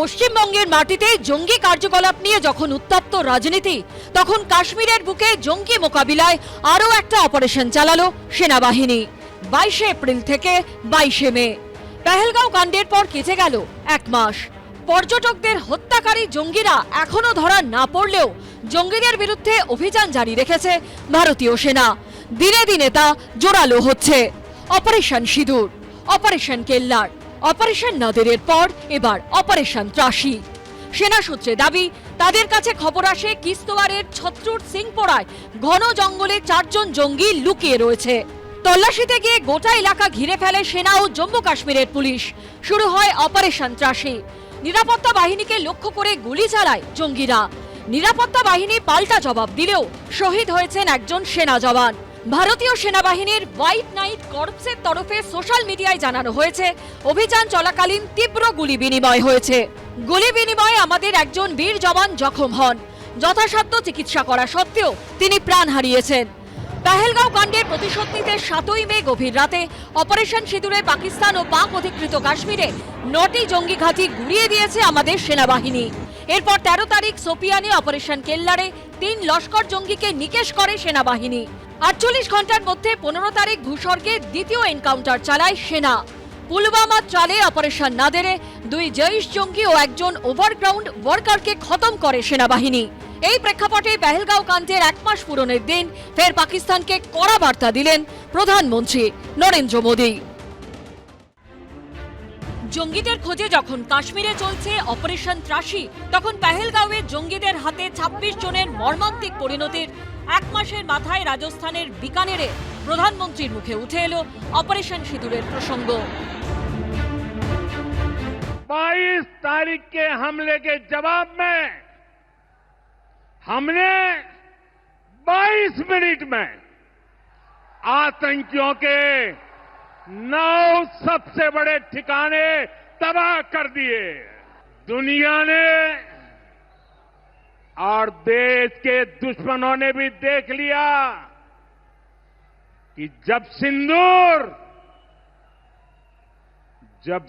পশ্চিমবঙ্গের মাটিতে জঙ্গি কার্যকলাপ নিয়ে যখন উত্তপ্ত রাজনীতি, তখন কাশ্মীরের বুকে জঙ্গি মোকাবিলায় আরও একটা অপারেশন চালালো সেনাবাহিনী। 22 এপ্রিল থেকে 22 মে পেহেলগাঁও কাণ্ডের পর কেটে গেল 1 মাস। পর্যটকদের হত্যাকারী জঙ্গিরা এখনো ধরা না পড়লেও জঙ্গিদের বিরুদ্ধে অভিযান জারি রেখেছে ভারতীয় সেনা। দিনে দিনে তা জোরালো হচ্ছে। অপারেশন সিঁদুর, অপারেশন কেল্লার, অপারেশন নাদেরের পর এবার অপারেশন ত্রাসি। সেনা সূত্রে দাবি, তাদের কাছে খবর আসে কিস্তওয়ারের ছত্রুর সিংপোরায় ঘন জঙ্গলে 4 জন জঙ্গি লুকিয়ে রয়েছে। তল্লাশিতে গিয়ে গোটা এলাকা ঘিরে ফেলে সেনা ও জম্মু কাশ্মীরের পুলিশ। শুরু হয় অপারেশন ত্রাসি। নিরাপত্তা বাহিনীকে লক্ষ্য করে গুলি চালায় জঙ্গিরা। নিরাপত্তা বাহিনী পাল্টা জবাব দিলেও শহীদ হয়েছেন একজন সেনা জওয়ান। ভারতীয় সেনাবাহিনীর হোয়াইট নাইট কর্পসের তরফে সোশ্যাল মিডিয়ায় জানানো হয়েছে, অভিযান চলাকালীন তীব্র গুলি বিনিময় হয়েছে। গুলি বিনিময়ে আমাদের একজন বীর জওয়ান জখম হন। যথাসাধ্য চিকিৎসা করা সত্ত্বেও তিনি প্রাণ হারিয়েছেন। পেহেলগাঁও কাণ্ডের প্রতিশোধ নিতে 7ই মে গভীর রাতে অপারেশন সিঁদুরে পাকিস্তান ও পাক অধিকৃত কাশ্মীরে 9টি জঙ্গি ঘাঁটি গুড়িয়ে দিয়েছে আমাদের সেনাবাহিনী। এরপর 13 তারিখ সোপিয়ানে অপারেশন কেল্লারে 3 লস্কর জঙ্গিকে নিকেশ করে সেনাবাহিনী। 48 ঘন্টার মধ্যে 15 তারিখ ভূস্বর্গে দ্বিতীয় এনকাউন্টার চালায় সেনা। পুলওয়ামা চালে অপারেশন নাদেরে 2 জৈশ জঙ্গি ও একজন ওভারগ্রাউন্ড ওয়ার্কারকে খতম করে সেনাবাহিনী। এই প্রেক্ষাপটে পেহেলগাঁও কাণ্ডের 1 মাস পূরণের দিন ফের পাকিস্তানকে কড়া বার্তা দিলেন প্রধানমন্ত্রী নরেন্দ্র মোদী। জঙ্গিদের খোঁজে যখন কাশ্মীরে চলছে অপারেশন ত্রাসি, তখন পেহেলগাঁওয়ে জঙ্গিদের হাতে 26 জনের মর্মান্তিক পরিণতির 1 মাসের মাথায় রাজস্থানের বিকানেরে প্রধানমন্ত্রীর মুখে উঠে এলো অপারেশন সিঁদুরের প্রসঙ্গ। 22 तारीख के हमले के जवाब में हमने 22 मिनट में आतंकियों के 9 सबसे बड़े ठिकाने तबाह कर दिए। दुनिया ने और देश के दुश्मनों ने भी देख लिया कि जब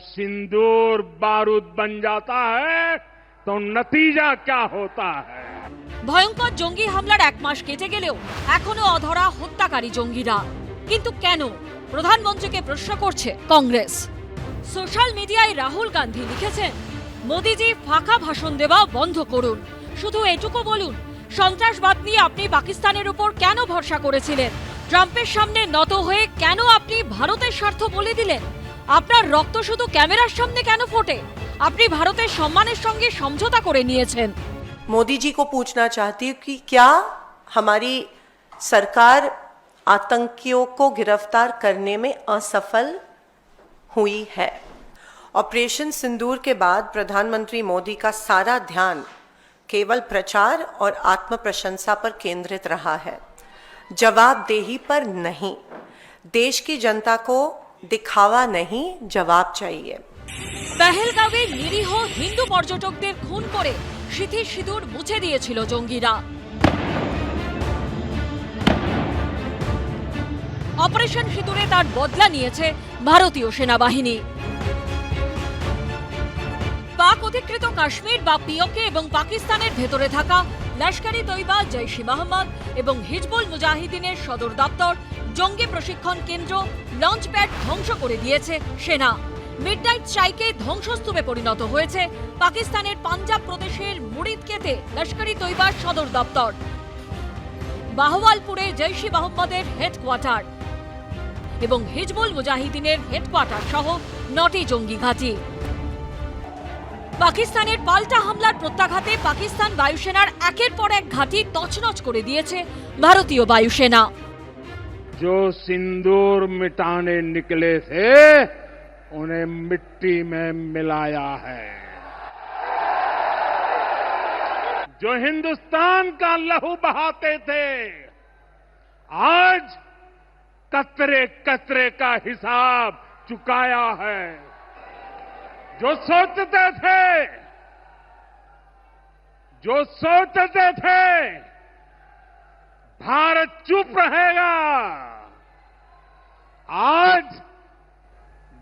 सिंदूर बारूद बन जाता है तो नतीजा क्या होता है। ভয়ঙ্কর জঙ্গি হামলার 1 মাস কেটে গেলেও এখনো অধরা হত্যাকারী জঙ্গিরা। কিন্তু কেন? প্রধানমন্ত্রীকে প্রশ্ন করছে কংগ্রেস। সোশ্যাল মিডিয়ায় রাহুল গান্ধী লিখেছেন, মোদিজি ফাঁকা ভাষণ দেওয়া বন্ধ করুন। শুধু এটুকু বলুন, সন্ত্রাসবাদ নিয়ে আপনি পাকিস্তানের উপর কেন ভরসা করেছিলেন? ট্রাম্পের সামনে নত হয়ে কেন আপনি ভারতের স্বার্থ বলে দিলেন? আপনার রক্ত শুধু ক্যামেরার সামনে কেন ফোটে? আপনি ভারতের সম্মানের সঙ্গে সমঝোতা করে নিয়েছেন। मोदी जी को पूछना चाहती हूँ कि क्या हमारी सरकार आतंकियों को गिरफ्तार करने में असफल हुई है? ऑपरेशन सिंदूर के बाद प्रधानमंत्री मोदी का सारा ध्यान केवल प्रचार और आत्म प्रशंसा पर केंद्रित रहा है, जवाबदेही पर नहीं। देश की जनता को दिखावा नहीं, जवाब चाहिए। পেহেলগাঁওয়ে নিরীহ হিন্দু পর্যটকদের খুন করে স্মৃতির সিঁদুর মুছে দিয়েছিল জঙ্গিরা। অপারেশন সিঁদুরে তার বদলা নিয়েছে ভারতীয় সেনাবাহিনী। পাক অধিকৃত কাশ্মীর বা পিওকে এবং পাকিস্তানের ভেতরে থাকা লস্কর-ই তৈবা, জৈশ-ই মোহাম্মদ এবং হিজবুল মুজাহিদিনের সদর দপ্তর, জঙ্গি প্রশিক্ষণ কেন্দ্র, লঞ্চ প্যাড ধ্বংস করে দিয়েছে সেনা। মিডনাইট স্ট্রাইকে ধ্বংসস্তূপে পরিণত হয়েছে পাকিস্তানের পাঞ্জাব প্রদেশের মুরিদকেতে লস্কর-ই তৈবার সদর দপ্তর। বাহওয়ালপুরে জৈশ-ই মোহাম্মদের হেডকোয়ার্টার এবং হিজবুল মুজাহিদিনের হেডকোয়ার্টার সহ 9টি জঙ্গি ঘাঁটি। পাকিস্তানের পাল্টা হামলার প্রত্যাঘাতে পাকিস্তান বায়ুসেনার একের পর এক ঘাঁটি তছনছ করে দিয়েছে ভারতীয় বায়ুসেনা। जो सिंदूर मिटाने निकले थे उन्हें मिट्टी में मिलाया है। जो हिंदुस्तान का लहू बहाते थे आज कतरे कतरे का हिसाब चुकाया है। जो सोचते थे भारत चुप रहेगा, आज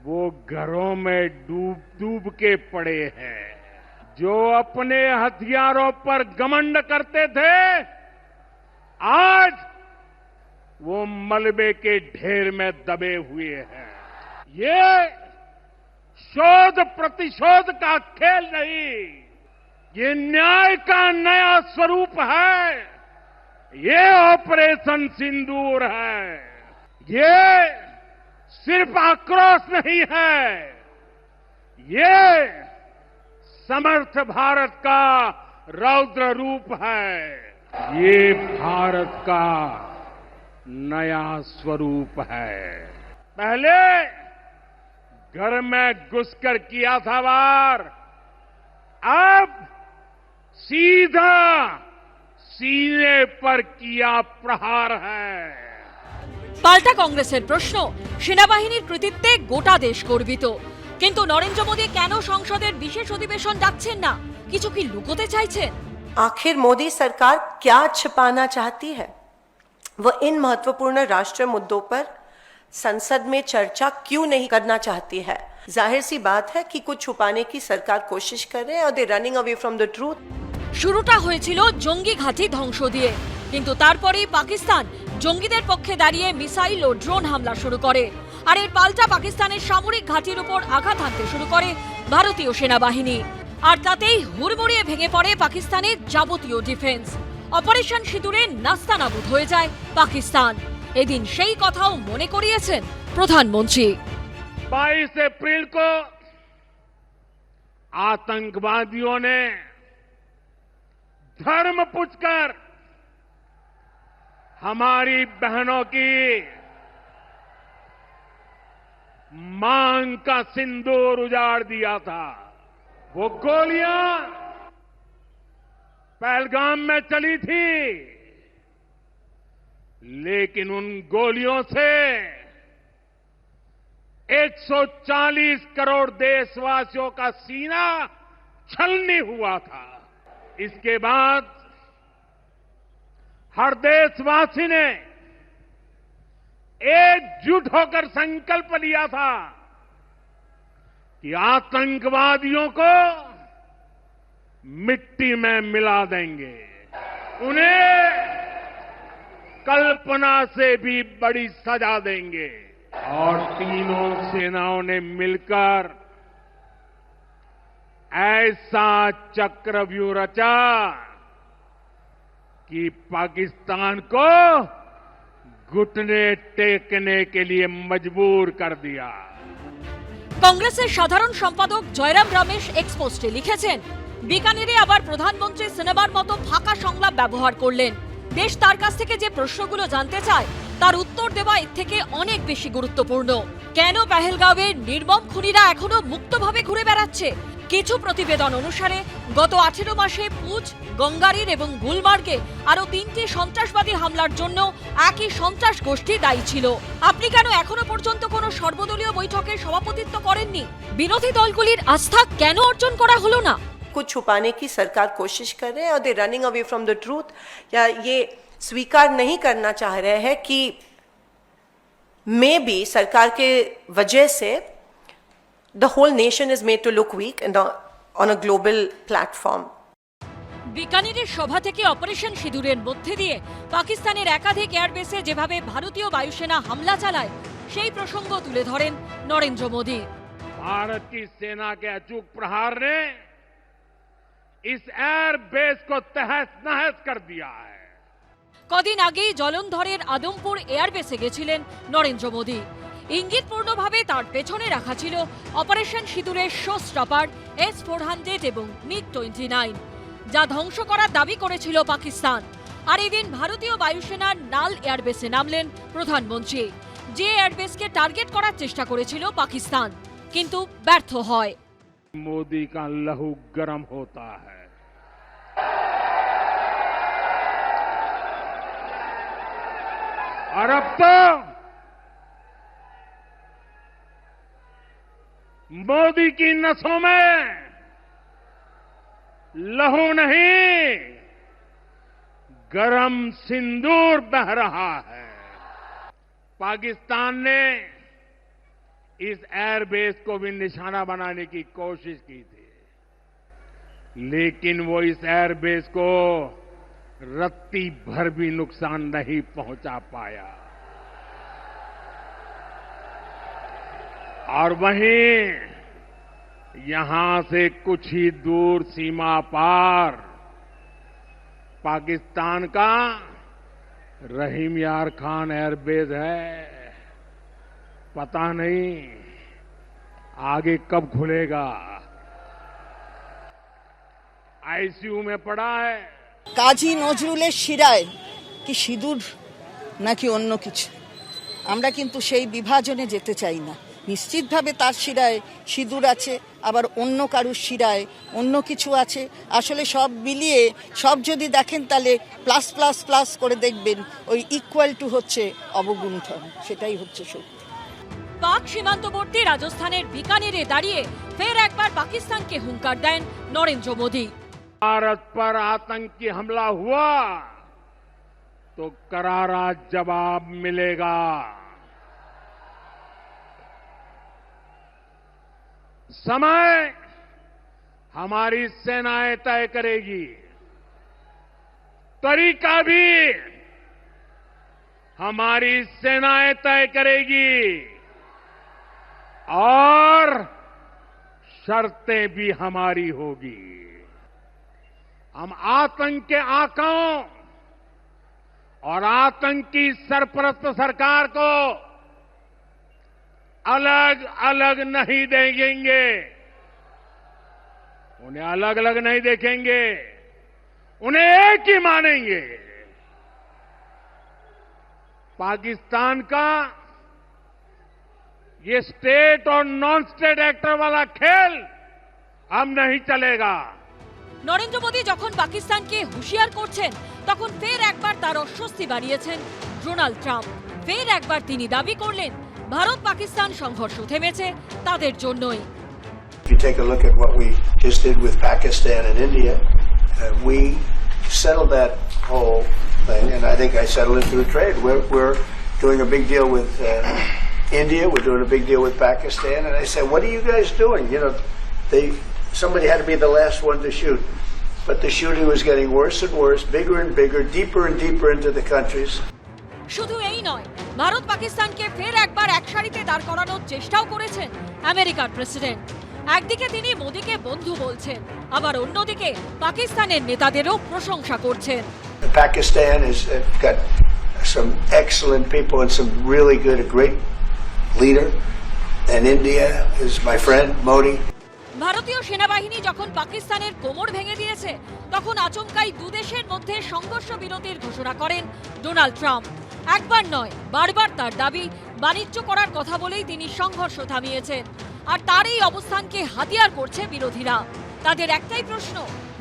वो घरों में डूब के पड़े हैं। जो अपने हथियारों पर घमंड करते थे, आज वो मलबे के ढेर में दबे हुए हैं। ये शोध प्रतिशोध का खेल नहीं, ये न्याय का नया स्वरूप है। ये ऑपरेशन सिंदूर है। ये सिर्फ आक्रोश नहीं है, ये समर्थ भारत का रौद्र रूप है। ये भारत का नया स्वरूप है। पहले घर में घुसकर किया था वार, अब सीधा सीने पर किया प्रहार है। পাল্টা কংগ্রেসের প্রশ্ন, সেনাবাহিনীর কৃতিত্বে গোটা দেশ গর্বিত, কিন্তু নরেন্দ্র মোদী কেন সংসদের বিশেষ অধিবেশন ডাকছেন না? কিছু কি লুকোতে চাইছেন? आखिर मोदी सरकार क्या छिपाना चाहती है? वह इन महत्वपूर्ण राष्ट्रीय मुद्दों पर संसद में चर्चा क्यों नहीं करना चाहती है? जाहिर सी बात है कि कुछ छुपाने की सरकार कोशिश कर रहे हैं और दे running away from the truth. শুরুটা হয়েছিল জঙ্গি ঘাঁটি ধ্বংস দিয়ে, কিন্তু তারপরেই পাকিস্তান জঙ্গিদের পক্ষে দাঁড়িয়ে মিসাইল ও ড্রোন হামলা শুরু করে, আর এর পাল্টা পাকিস্তানের সামরিক ঘাঁটির উপর আঘাত হানতে শুরু করে ভারতীয় সেনাবাহিনী। আর তাতেই হুড়মুড়িয়ে ভেঙে পড়ে পাকিস্তানের যাবতীয় ডিফেন্স। অপারেশন সিঁদুরে নাস্তানাবুদ হয়ে যায় পাকিস্তান। এদিন সেই কথাও মনে করিয়েছেন প্রধানমন্ত্রী। 22 अप्रैल को आतंकवादियों ने धर्म पूछकर हमारी बहनों की मांग का सिंदूर उजाड़ दिया था। वो गोलियां पहलगाम में चली थी, लेकिन उन गोलियों से 140 करोड़ देशवासियों का सीना छलनी हुआ था। इसके बाद हर देशवासी ने एकजुट होकर संकल्प लिया था कि आतंकवादियों को मिट्टी में मिला देंगे, उन्हें कल्पना से भी बड़ी सजा देंगे। और तीनों सेनाओं ने मिलकर ऐसा चक्रव्यूह रचा कि पाकिस्तान को घुटने टेकने के लिए मजबूर कर दिया। কংগ্রেসের সাধারণ সম্পাদক জয়রাম রমেশ এক্সপোস্টে লিখেছেন, বিকানেরে আবার প্রধানমন্ত্রী সিনেমার মতো ফাঁকা সংলাপ ব্যবহার করলেন। দেশ তার কাছ থেকে যে প্রশ্নগুলো জানতে চায় তার উত্তর দেওয়া এর থেকে অনেক বেশি গুরুত্বপূর্ণ। কেন পেহেলগাঁওয়ের নির্মম খুনিরা এখনো মুক্তভাবে ঘুরে বেড়াচ্ছে? কিছু প্রতিবেদন অনুসারে গত 18 মাসে পুঁচ, গঙ্গারির এবং গুলমার্গে আরো 3টি সন্ত্রাসবাদী হামলার জন্য একই সন্ত্রাস গোষ্ঠী দায়ী ছিল। আপনি কেন এখনো পর্যন্ত কোনো সর্বদলীয় বৈঠকে সভাপতিত্ব করেননি? বিরোধী দলগুলির আস্থা কেন অর্জন করা হলো না? कुछ छुपाने की सरकार कोशिश कर रहे हैं और दे running away from the truth, या ये स्वीकार नहीं करना चाह रहे हैं कि मे बी सरकार के वजह से the whole nation is made to look weak on a global platform. বিকানেরের সভা থেকে অপারেশন সিঁদুরের মধ্যে দিয়ে পাকিস্তানের একাধিক এয়ারবেসে যেভাবে ভারতীয় বায়ুসেনা হামলা চালায় সেই প্রসঙ্গ তুলে ধরেন নরেন্দ্র মোদী। भारत की सेना के अचूक प्रहार ने इस एयर बेस को तहस नहस कर दिया है। কদিন আগেই জলন্ধরের আদমপুর এয়ারবেসে গেছিলেন নরেন্দ্র মোদী। ইঙ্গিতপূর্ণভাবে তার পেছনে রাখা ছিল অপারেশন সিঁদুরের শো স্টপার S-400 এবং MiG-29, যা ধ্বংস করার দাবি করেছিল পাকিস্তান। আর এদিন ভারতীয় বায়ুসেনার নাল এয়ারবেসে নামলেন প্রধানমন্ত্রী, যে এয়ারবেসকে টার্গেট করার চেষ্টা করেছিল পাকিস্তান, কিন্তু ব্যর্থ হয়। मोदी का लहू गर्म होता है। और अब तो मोदी की नसों में लहू नहीं, गरम सिंदूर बह रहा है। पाकिस्तान ने इस एयरबेस को भी निशाना बनाने की कोशिश की थी, लेकिन वो इस एयरबेस को रत्ती भर भी नुकसान नहीं पहुंचा पाया। और वहीं यहां से कुछ ही दूर सीमा पार पाकिस्तान का रहीम यार खान एयरबेस है। पता नहीं आगे कब खुलेगा। आईसीयू में पड़ा है। কাজী নজরুলের শিরায় কি সিঁদুর নাকি অন্য কিছু, আমরা কিন্তু সেই বিভাজনে যেতে চাই না। নিশ্চিতভাবে তার শিরায় সিঁদুর আছে, আবার অন্য কারুর শিরায় অন্য কিছু আছে। আসলে সব মিলিয়ে সব যদি দেখেন তাহলে প্লাস প্লাস প্লাস করে দেখবেন ওই ইকুয়াল টু হচ্ছে অবগুণ্ঠন, সেটাই হচ্ছে সত্যি। পাক সীমান্তবর্তী রাজস্থানের বিকানেরে দাঁড়িয়ে ফের একবার পাকিস্তানকে হুঙ্কার দেন নরেন্দ্র মোদী। भारत पर आतंकी हमला हुआ तो करारा जवाब मिलेगा। समय हमारी सेनाएं तय करेगी, तरीका भी हमारी सेनाएं तय करेगी और शर्तें भी हमारी होगी। हम आतंक के आकाओं और आतंकी सरपरस्त सरकार को अलग अलग नहीं देखेंगे, उन्हें अलग अलग नहीं देखेंगे, उन्हें एक ही मानेंगे। पाकिस्तान का ये स्टेट और नॉन स्टेट एक्टर वाला खेल अब नहीं चलेगा। নরেন্দ্র মোদী যখন পাকিস্তানকে হুঁশিয়ার করছেন তখন ফের একবার তার অস্বস্তি বাড়িয়েছেন ডোনাল্ড ট্রাম্প। ফের একবার তিনি দাবি করলেন ভারত পাকিস্তান সংঘর্ষ থেমেছে তাদের জন্যই। If you take a look at what we just did with Pakistan and India, we settled that whole thing, and I think I settled it through trade. We're doing a big deal with India, we're doing a big deal with Pakistan, and I said, what are you guys doing? You know, somebody had to be the last one to shoot. But the shooting was getting worse and worse, bigger and bigger, deeper and deeper into the countries. শুধু এই নয়, ভারত পাকিস্তানকে ফের একবার এক সারিতে দাঁড় করানোর চেষ্টাও করেছেন আমেরিকার প্রেসিডেন্ট। একদিকে তিনি মোদীকে বন্ধু বলছেন, আবার অন্যদিকে পাকিস্তানের নেতাদেরও প্রশংসা করছেন। Pakistan has got some excellent people and some really good, a great leader. And India is my friend, Modi. ভারতীয় সেনাবাহিনী যখন পাকিস্তানের কোমর ভেঙে দিয়েছে তখন আচমকাই দুদেশের মধ্যে সংঘর্ষ বিরতির ঘোষণা করেন ডোনাল্ড ট্রাম্প। একবার নয়, বারবার তার দাবি বাণিজ্য করার কথা বলেই তিনি সংঘর্ষ থামিয়েছেন। আর তার এই অবস্থানকে হাতিয়ার করছে বিরোধীরা। তাদের একটাই প্রশ্ন,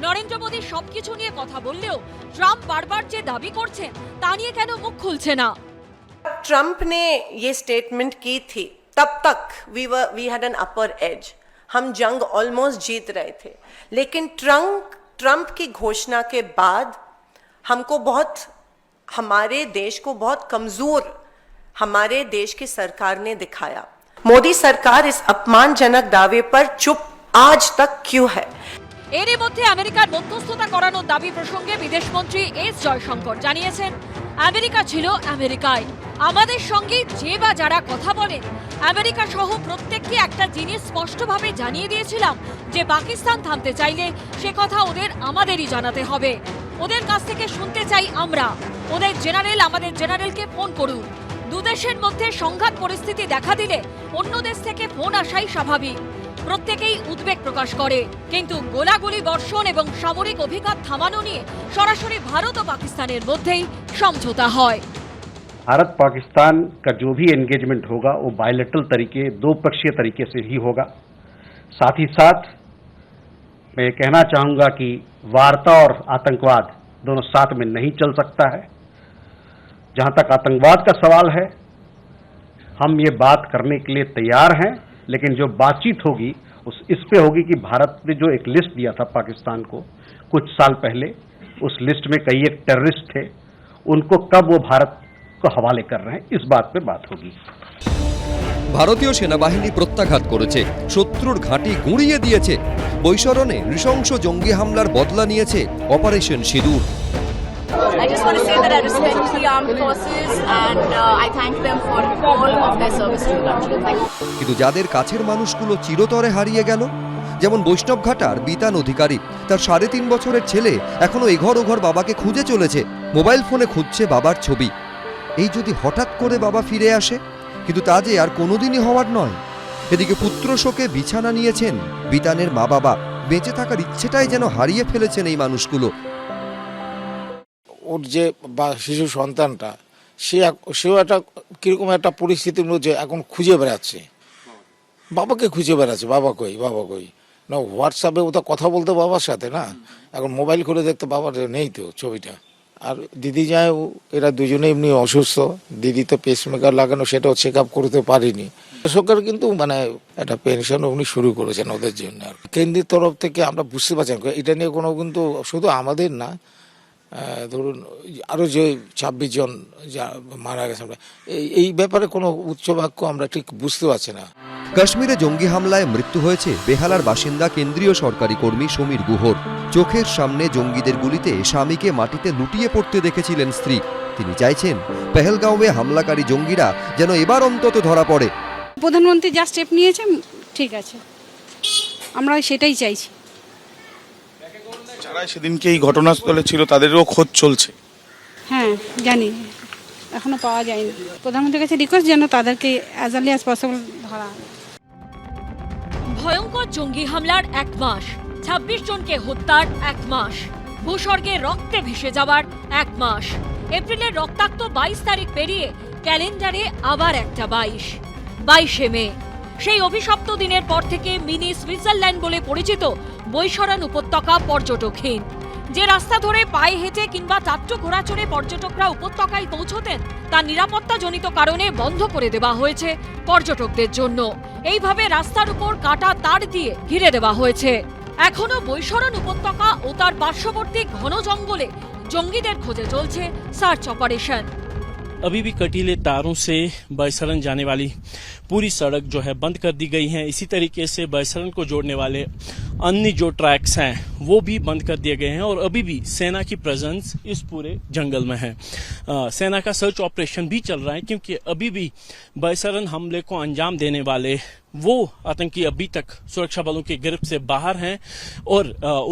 নরেন্দ্র মোদী সবকিছু নিয়ে কথা বললেও ট্রাম্প বারবার যে দাবি করছেন তা নিয়ে কেন মুখ খুলছে না। ट्रंप ने ये स्टेटमेंट की थी तब तक we had an upper edge, हम जंग ऑलमोस्ट जीत रहे थे। लेकिन ट्रंप की घोषणा के बाद हमको हमारे देश को बहुत कमजोर हमारे देश की सरकार ने दिखाया। मोदी सरकार इस अपमानजनक दावे पर चुप आज तक क्यों है? এরই মধ্যে আমেরিকার মধ্যস্থতা করানোর দাবি প্রসঙ্গে বিদেশমন্ত্রী এস জয়শঙ্কর জানিয়েছেন, আমেরিকা ছিল আমেরিকায়, আমাদের সঙ্গে যে বা যারা কথা বলেন আমেরিকা সহ প্রত্যেককে একটা জিনিস স্পষ্টভাবে জানিয়ে দিয়েছিলাম যে পাকিস্তান থামতে চাইলে সে কথা ওদের আমাদেরই জানাতে হবে। ওদের কাছ থেকে শুনতে চাই আমরা, ওদের জেনারেল আমাদের জেনারেলকে ফোন করুন। দুদেশের মধ্যে সংঘাত পরিস্থিতি দেখা দিলে অন্য দেশ থেকে ফোন আসাই স্বাভাবিক। প্রত্যেকেই উদ্বেগ প্রকাশ করে, কিন্তু গোলাগুলি বর্ষণ এবং সামরিক অভিঘাত থামানো নিয়ে সরাসরি ভারত ও পাকিস্তানের মধ্যেই সমঝোতা হয়। भारत पाकिस्तान का जो भी एंगेजमेंट होगा वो बायलैटरल तरीके, दो पक्षीय तरीके से ही होगा। साथ ही साथ मैं कहना चाहूंगा कि वार्ता और आतंकवाद दोनों साथ में नहीं चल सकता है। जहां तक आतंकवाद का सवाल है, हम ये बात करने के लिए तैयार हैं, लेकिन जो बातचीत होगी इस पे होगी कि भारत ने जो एक लिस्ट दिया था पाकिस्तान को कुछ साल पहले, उस लिस्ट में कई एक टेररिस्ट थे, उनको कब वो भारत को हवाले कर रहे हैं, इस बात पे बात होगी। ভারতীয় সেনাবাহিনী প্রত্যাঘাত করেছে, শত্রুর ঘাঁটি গুঁড়িয়ে দিয়েছে। বৈশরণে নৃশংস জঙ্গি হামলার বদলা নিয়েছে অপারেশন সিঁদুর। I just want to say that I respect the armed forces and I thank them for all of their service to the country. Thank you. কিন্তু যাদের কাছের মানুষগুলো চিরতরে হারিয়ে গেল, যেমন বৈষ্ণবঘাটার বিতান অধিকারী, তার 3.5 বছরের ছেলে এখনো এঘর ওঘর বাবাকে খুঁজে চলেছে, মোবাইল ফোনে খুঁজছে বাবার ছবি। এই যদি হঠাৎ করে বাবা ফিরে আসে, কিন্তু তা যে আর কোনোদিনই হওয়ার নয়। এদিকে পুত্র শোকে বিছানা নিয়েছেন বিতানের মা বাবা, বেঁচে থাকার ইচ্ছেটাই যেন হারিয়ে ফেলেছেন এই মানুষগুলো। ওর যে শিশু সন্তানটা, সেও একটা কিরকম একটা পরিস্থিতির মধ্যে এখন খুঁজে বেড়াচ্ছে, বাবাকে খুঁজে বেড়াচ্ছে, বাবা কই না। হোয়াটসঅ্যাপে ও তো কথা বলতে বাবার সাথে না, এখন মোবাইল করে দেখতে বাবার নেই তো ছবিটা। আর দিদি যায়, এরা দুজনে এমনি অসুস্থ, দিদি তো পেসমেকার লাগানো, সেটাও চেক আপ করতে পারিনি। সরকার কিন্তু মানে একটা পেনশন উনি শুরু করেছেন ওদের জন্য। আর কেন্দ্রের তরফ থেকে আমরা বুঝতে পারছেন এটা নিয়ে কোনো কিন্তু শুধু আমাদের না, ধরুন আরো যে 26 জন যা মারা গেছে, এই ব্যাপারে কোনো উচ্চবাক্য আমরা ঠিক বুঝতে পারছি না। কাশ্মীরে জঙ্গি হামলায় মৃত্যু হয়েছে বেহালার বাসিন্দা কেন্দ্রীয় সরকারি কর্মী সমীর গুহর। চোখের সামনে জঙ্গিদের গুলিতে স্বামীকে মাটিতে লুটিয়ে পড়তে দেখেছিলেন স্ত্রী। তিনি চাইছেন পেহেলগাঁওয়ে হামলাকারী জঙ্গিরা যেন এবার অন্তত ধরা পড়ে। প্রধানমন্ত্রী যা স্টেপ নিয়েছেন ঠিক আছে, আমরা সেটাই চাইছি। যারা সেদিনকে এই ঘটনাস্থলে ছিল তাদেরও খোঁজ চলছে। হ্যাঁ জানি, এখনো পাওয়া যায়নি। প্রধানমন্ত্রীর কাছে রিকোয়েস্ট যেন তাদেরকে অ্যাজ আর্লি অ্যাজ পসিবল ধরা হয়। ভয়ঙ্কর জঙ্গি হামলার 1 মাস, 26 জনকে হত্যার 1 মাস, ভূস্বর্গে রক্তে ভেসে যাওয়ার 1 মাস। এপ্রিলের রক্তাক্ত 22 তারিখ পেরিয়ে ক্যালেন্ডারে আবার একটা 22শে মে। সেই অভিশপ্ত দিনের পর থেকে মিনি সুইজারল্যান্ড বলে পরিচিত বৈশরণ উপত্যকা পর্যটকহীন। যে রাস্তা ধরে পায়ে হেঁটে কিংবা টাট্টু ঘোড়া চড়ে পর্যটকরা উপত্যকায় পৌঁছতেন, তা নিরাপত্তাজনিত কারণে বন্ধ করে দেওয়া হয়েছে পর্যটকদের জন্য। এইভাবে রাস্তার উপর কাটা তার দিয়ে ঘিরে দেওয়া হয়েছে। এখনো বৈশরণ উপত্যকা ও তার পার্শ্ববর্তী ঘন জঙ্গলে জঙ্গিদের খোঁজে চলছে সার্চ অপারেশন। अभी भी कटीले तारों से बैसरन जाने वाली पूरी सड़क जो है बंद कर दी गई है। इसी तरीके से बैसरन को जोड़ने वाले अन्य जो ट्रैक्स हैं वो भी बंद कर दिए गए हैं और अभी भी सेना की प्रेजेंस इस पूरे जंगल में है। सेना का सर्च ऑपरेशन भी चल रहा है क्योंकि अभी भी बैसरन हमले को अंजाम देने वाले वो आतंकी अभी तक सुरक्षा बलों की गिरफ्त से बाहर हैं और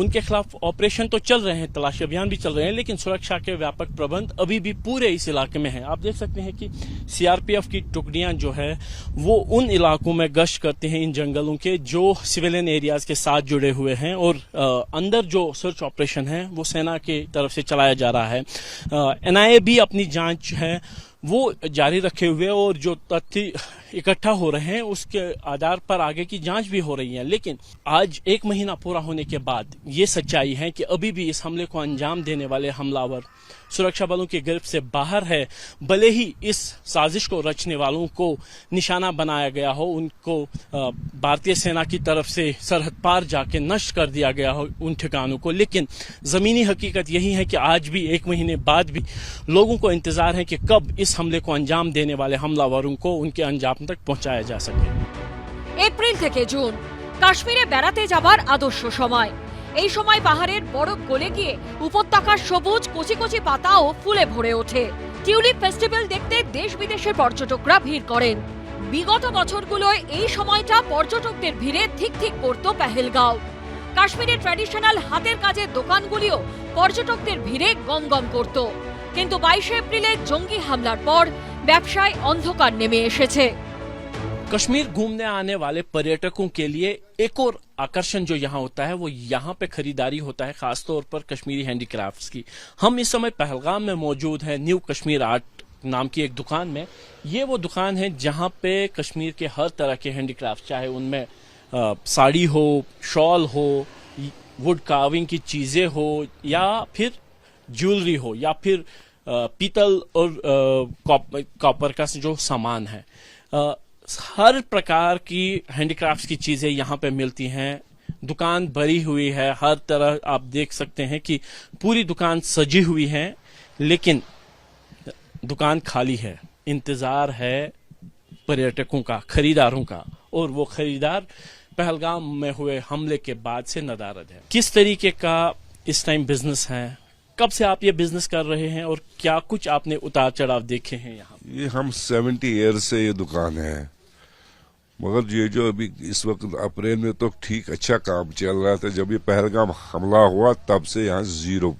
उनके खिलाफ ऑपरेशन तो चल रहे हैं, तलाशी अभियान भी चल रहे हैं, लेकिन सुरक्षा के व्यापक प्रबंध अभी भी पूरे इस इलाके में हैं। आप देख सकते हैं कि सीआरपीएफ की टुकड़ियां जो है वो उन इलाकों में गश्त करते हैं, इन जंगलों के जो सिविलियन एरियाज के साथ जुड़े हुए हैं और अंदर जो सर्च ऑपरेशन है वो सेना की तरफ से चलाया जा रहा है। एनआईए भी अपनी जांच है वो जारी रखे हुए और जो तथ्य इकट्ठा हो रहे हैं उसके आधार पर आगे की जांच भी हो रही है। लेकिन आज 1 महीना पूरा होने के बाद ये सच्चाई है कि अभी भी इस हमले को अंजाम देने वाले हमलावर सुरक्षा बलों की गिरफ्त से बाहर है। भले ही इस साजिश को रचने वालों को निशाना बनाया गया हो, उनको भारतीय सेना की तरफ से सरहद पार जाके नष्ट कर दिया गया हो उन ठिकानों को, लेकिन जमीनी हकीकत यही है कि आज भी 1 महीने बाद भी लोगों को इंतजार है कि कब इस हमले को अंजाम देने वाले हमलावरों को उनके अंजाम तक पहुंचाया जा सके। এপ্রিল থেকে জুন কাশ্মীরে বেড়াতে যাবার আদর্শ সময়। এই সময় পাহাড়ের বরফ গলে গিয়ে উপত্যকার সবুজ কচি কচি পাতাও ফুলে ভরে ওঠে। টিউলিপ ফেস্টিভ্যাল দেখতে দেশ বিদেশের পর্যটকরা ভিড় করেন। বিগত বছরগুলোয় এই সময়টা পর্যটকদের ভিড়ে ঠিক পড়তো পেহেলগাঁও। কাশ্মীরের ট্র্যাডিশনাল হাতের কাজের দোকানগুলিও পর্যটকদের ভিড়ে গমগম করত। কিন্তু 22শে এপ্রিলে জঙ্গি হামলার পর ব্যবসায় অন্ধকার নেমে এসেছে। कश्मीर घूमने आने वाले पर्यटकों के लिए एक और आकर्षण जो यहाँ होता है वो यहाँ पे खरीदारी होता है, खासतौर पर कश्मीरी हैंडीक्राफ्ट्स की। हम इस समय पहलगाम में मौजूद हैं न्यू कश्मीर आर्ट नाम की एक दुकान में। ये वो दुकान है जहाँ पे कश्मीर के हर तरह के हैंडीक्राफ्ट, चाहे उनमें साड़ी हो, शॉल हो, वुड कार्विंग की चीजें हो या फिर ज्वेलरी हो या फिर पीतल और कॉपर का जो सामान है, हर प्रकार की हैंडीक्राफ्ट्स की चीजें यहाँ पे मिलती हैं। दुकान भरी हुई है, हर तरह आप देख सकते हैं कि पूरी दुकान सजी हुई है, लेकिन दुकान खाली है। इंतजार है पर्यटकों का, खरीदारों का, और वो खरीदार पहलगाम में हुए हमले के बाद से नदारद है। किस तरीके का इस टाइम बिजनेस है, कब से आप ये बिजनेस कर रहे हैं और क्या कुछ आपने उतार चढ़ाव देखे हैं यहाँ? ये हम 70 ईयर्स से ये दुकान है, मगर ये जो अभी इस वक्त अप्रैल में तो ठीक अच्छा काम चल रहा था। जब ये पहलगाम हमला हुआ तब से यहाँ जीरो,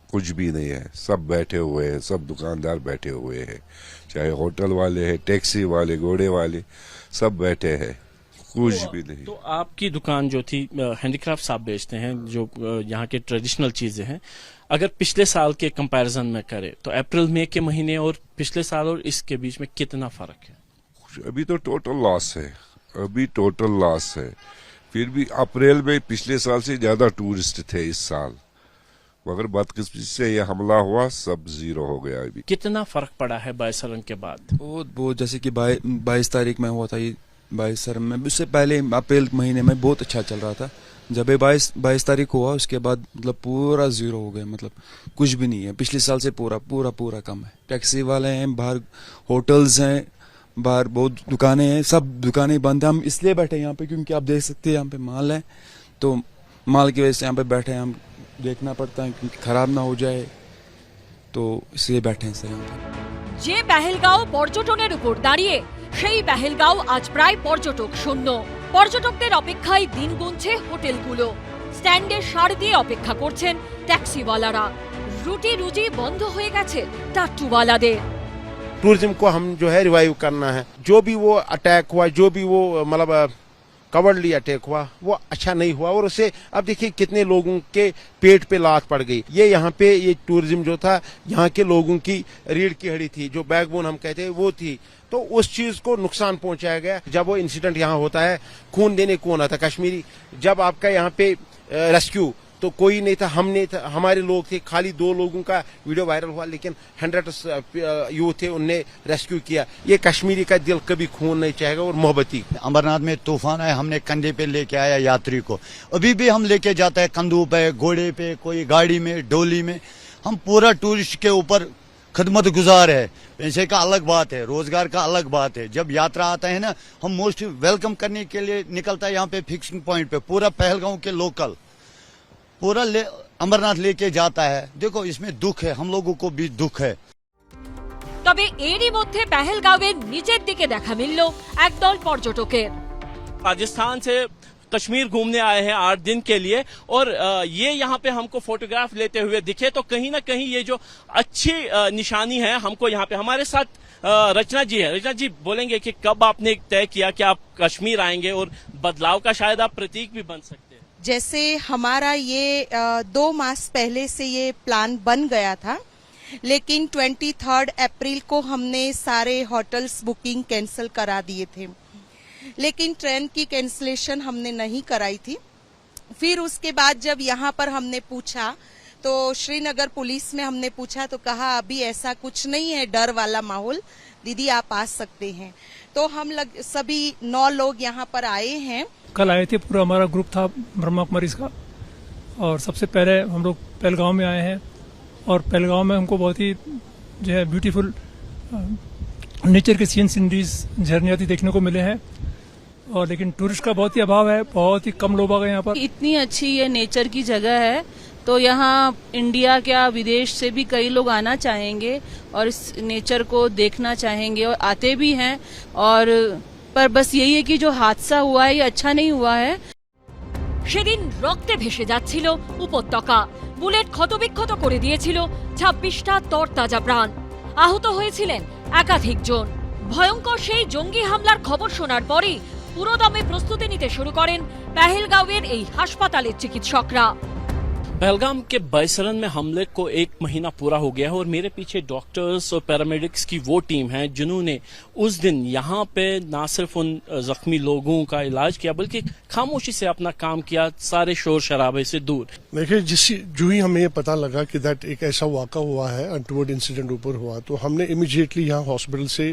कुछ भी नहीं है। सब बैठे हुए हैं, सब दुकानदार बैठे हुए हैं, चाहे होटल वाले हैं, टैक्सी वाले, घोड़े वाले, सब बैठे हैं, कुछ भी नहीं। तो आपकी दुकान जो थी, हैंडीक्राफ्ट आप बेचते हैं, जो यहाँ के ट्रेडिशनल चीजें हैं, अगर पिछले साल के कंपैरिजन में करें तो अप्रैल मई के महीने और पिछले साल और इसके बीच में कितना फर्क है? अभी तो टोटल लॉस है, अभी टोटल लॉस है। फिर भी अप्रैल में पिछले साल से ज्यादा टूरिस्ट थे इस साल, मगर बदकिस्मती से ये हमला हुआ, सब जीरो हो गया। अभी कितना फर्क पड़ा है बायसरन के बाद? बहुत जैसे कि 22 तारीख में हुआ था ये बायसरन में, उससे पहले अप्रैल महीने में बहुत अच्छा चल रहा था। जब ये 22 तारीख हुआ उसके बाद मतलब पूरा जीरो हो गया, मतलब कुछ भी नहीं है। पिछले साल से पूरा कम है। टैक्सी वाले हैं बाहर, होटल्स हैं बाहर, बहुत दुकानें हैं, सब दुकानें बंद हैं। हम इसलिए बैठे यहाँ पे क्योंकि आप देख सकते हैं यहाँ पे माल है, तो माल की वजह से यहाँ पे बैठे हैं। हम देखना पड़ता है क्योंकि खराब ना हो जाए, तो इसलिए बैठे हैं सर यहाँ पे। যে পেহেলগাঁও পর্যটনের উপর দাঁড়িয়ে সেই পেহেলগাঁও আজ প্রায় পর্যটক শূন্য। পর্যটকদের অপেক্ষায় দিন গুনছে হোটেলগুলো, স্ট্যান্ডে সার দিয়ে অপেক্ষা করছেন ট্যাক্সিওয়ালারা। রুটি রুজি বন্ধ হয়ে গেছে টাট্টুওয়ালাদের। टूरिज्म को हम जो है रिवाइव करना है। जो भी वो अटैक हुआ, जो भी वो मतलब कवर्डली अटैक हुआ, वो अच्छा नहीं हुआ, और उससे अब देखिए कितने लोगों के पेट पे लात पड़ गई। ये यहाँ पे ये टूरिज्म जो था, यहाँ के लोगों की रीढ़ की हड्डी थी, जो बैकबोन हम कहते हैं वो थी, तो उस चीज को नुकसान पहुंचाया गया। जब वो इंसिडेंट यहाँ होता है, खून देने कौन आता? कश्मीरी। जब आपका यहाँ पे रेस्क्यू तो कोई नहीं था, हमने था, हमारे लोग थे, खाली 2 लोगों का वीडियो वायरल हुआ, लेकिन 100 यूथ थे, उनने रेस्क्यू किया। ये कश्मीरी का दिल कभी खून नहीं चाहेगा, और मोहब्बती। अमरनाथ में तूफान है, हमने कंधे पे लेके आया यात्री को, अभी भी हम लेके जाते हैं कंधों पे, घोड़े पे, कोई गाड़ी में, डोली में। हम पूरा टूरिस्ट के ऊपर खदमत गुजार है। पैसे का अलग बात है, रोजगार का अलग बात है। जब यात्रा आता है ना, हम मोस्ट वेलकम करने के लिए निकलता है यहाँ पे फिक्सिंग पॉइंट पे, पूरा पहलगांव के लोकल पूरा अमरनाथ लेके जाता है। देखो इसमें दुख है, हम लोगों को भी दुख है। তবে এরই মধ্যে পেহেলগাঁওয়ের নিচের দিকে দেখা মিলল একদল পর্যটকের। राजस्थान से कश्मीर घूमने आए हैं 8 दिन के लिए, और ये यहाँ पे हमको फोटोग्राफ लेते हुए दिखे, तो कहीं ना कहीं ये जो अच्छी निशानी है हमको यहाँ पे। हमारे साथ रचना जी है। रचना जी, बोलेंगे कि कब आपने तय किया कि आप कश्मीर आएंगे, और बदलाव का शायद आप प्रतीक भी बन सकते हैं? जैसे हमारा ये 2 मास पहले से ये प्लान बन गया था, लेकिन 23 अप्रैल को हमने सारे होटल्स बुकिंग कैंसिल करा दिए थे, लेकिन ट्रेन की कैंसिलेशन हमने नहीं कराई थी। फिर उसके बाद जब यहाँ पर हमने पूछा, तो श्रीनगर पुलिस में हमने पूछा तो कहा अभी ऐसा कुछ नहीं है, डर वाला माहौल, दीदी आप आ सकते हैं। तो हम सभी 9 लोग यहाँ पर आए हैं। कल आए थे, पूरा हमारा ग्रुप था ब्रह्मा कुमारीज का, और सबसे पहले हम लोग पहलगांव में आए हैं, और पहलगांव में हमको बहुत ही जो है ब्यूटीफुल नेचर के सीनरीज, झरने आदि देखने को मिले हैं, और लेकिन टूरिस्ट का बहुत ही अभाव है, बहुत ही कम लोग आ गए यहाँ पर। इतनी अच्छी ये नेचर की जगह है, तो यहाँ इंडिया क्या विदेश से भी कई लोग आना चाहेंगे और इस नेचर को देखना चाहेंगे, और आते भी हैं। और पर बस यही है कि जो हादसा हुआ है ये अच्छा नहीं हुआ है। সেদিন রক্তে ভেসে যাচ্ছিল উপত্যকা, বুলেট ক্ষতবিক্ষত করে দিয়েছিল 26টা তরতাজা প্রাণ, আহত হয়েছিলেন একাধিক জন। ভয়ঙ্কর সেই জঙ্গি হামলার খবর শোনার পরেই পুরোদমে প্রস্তুতি নিতে শুরু করেন পেহেলগাঁওয়ের এই হাসপাতালের চিকিৎসকরা। पहलगाम के बायसरन में हमले को 1 महीना पूरा हो गया है, और मेरे पीछे डॉक्टर्स और पैरामेडिक्स की वो टीम है जिन्होंने उस दिन यहाँ पे ना सिर्फ उन जख्मी लोगों का इलाज किया, बल्कि खामोशी से अपना काम किया, सारे शोर शराबे से दूर। देखिए, जो ही हमें पता लगा कि दैट एक ऐसा वाक़ा हुआ है, अनटूवर्ड इंसिडेंट ऊपर हुआ, तो हमने इमीडिएटली यहाँ हॉस्पिटल से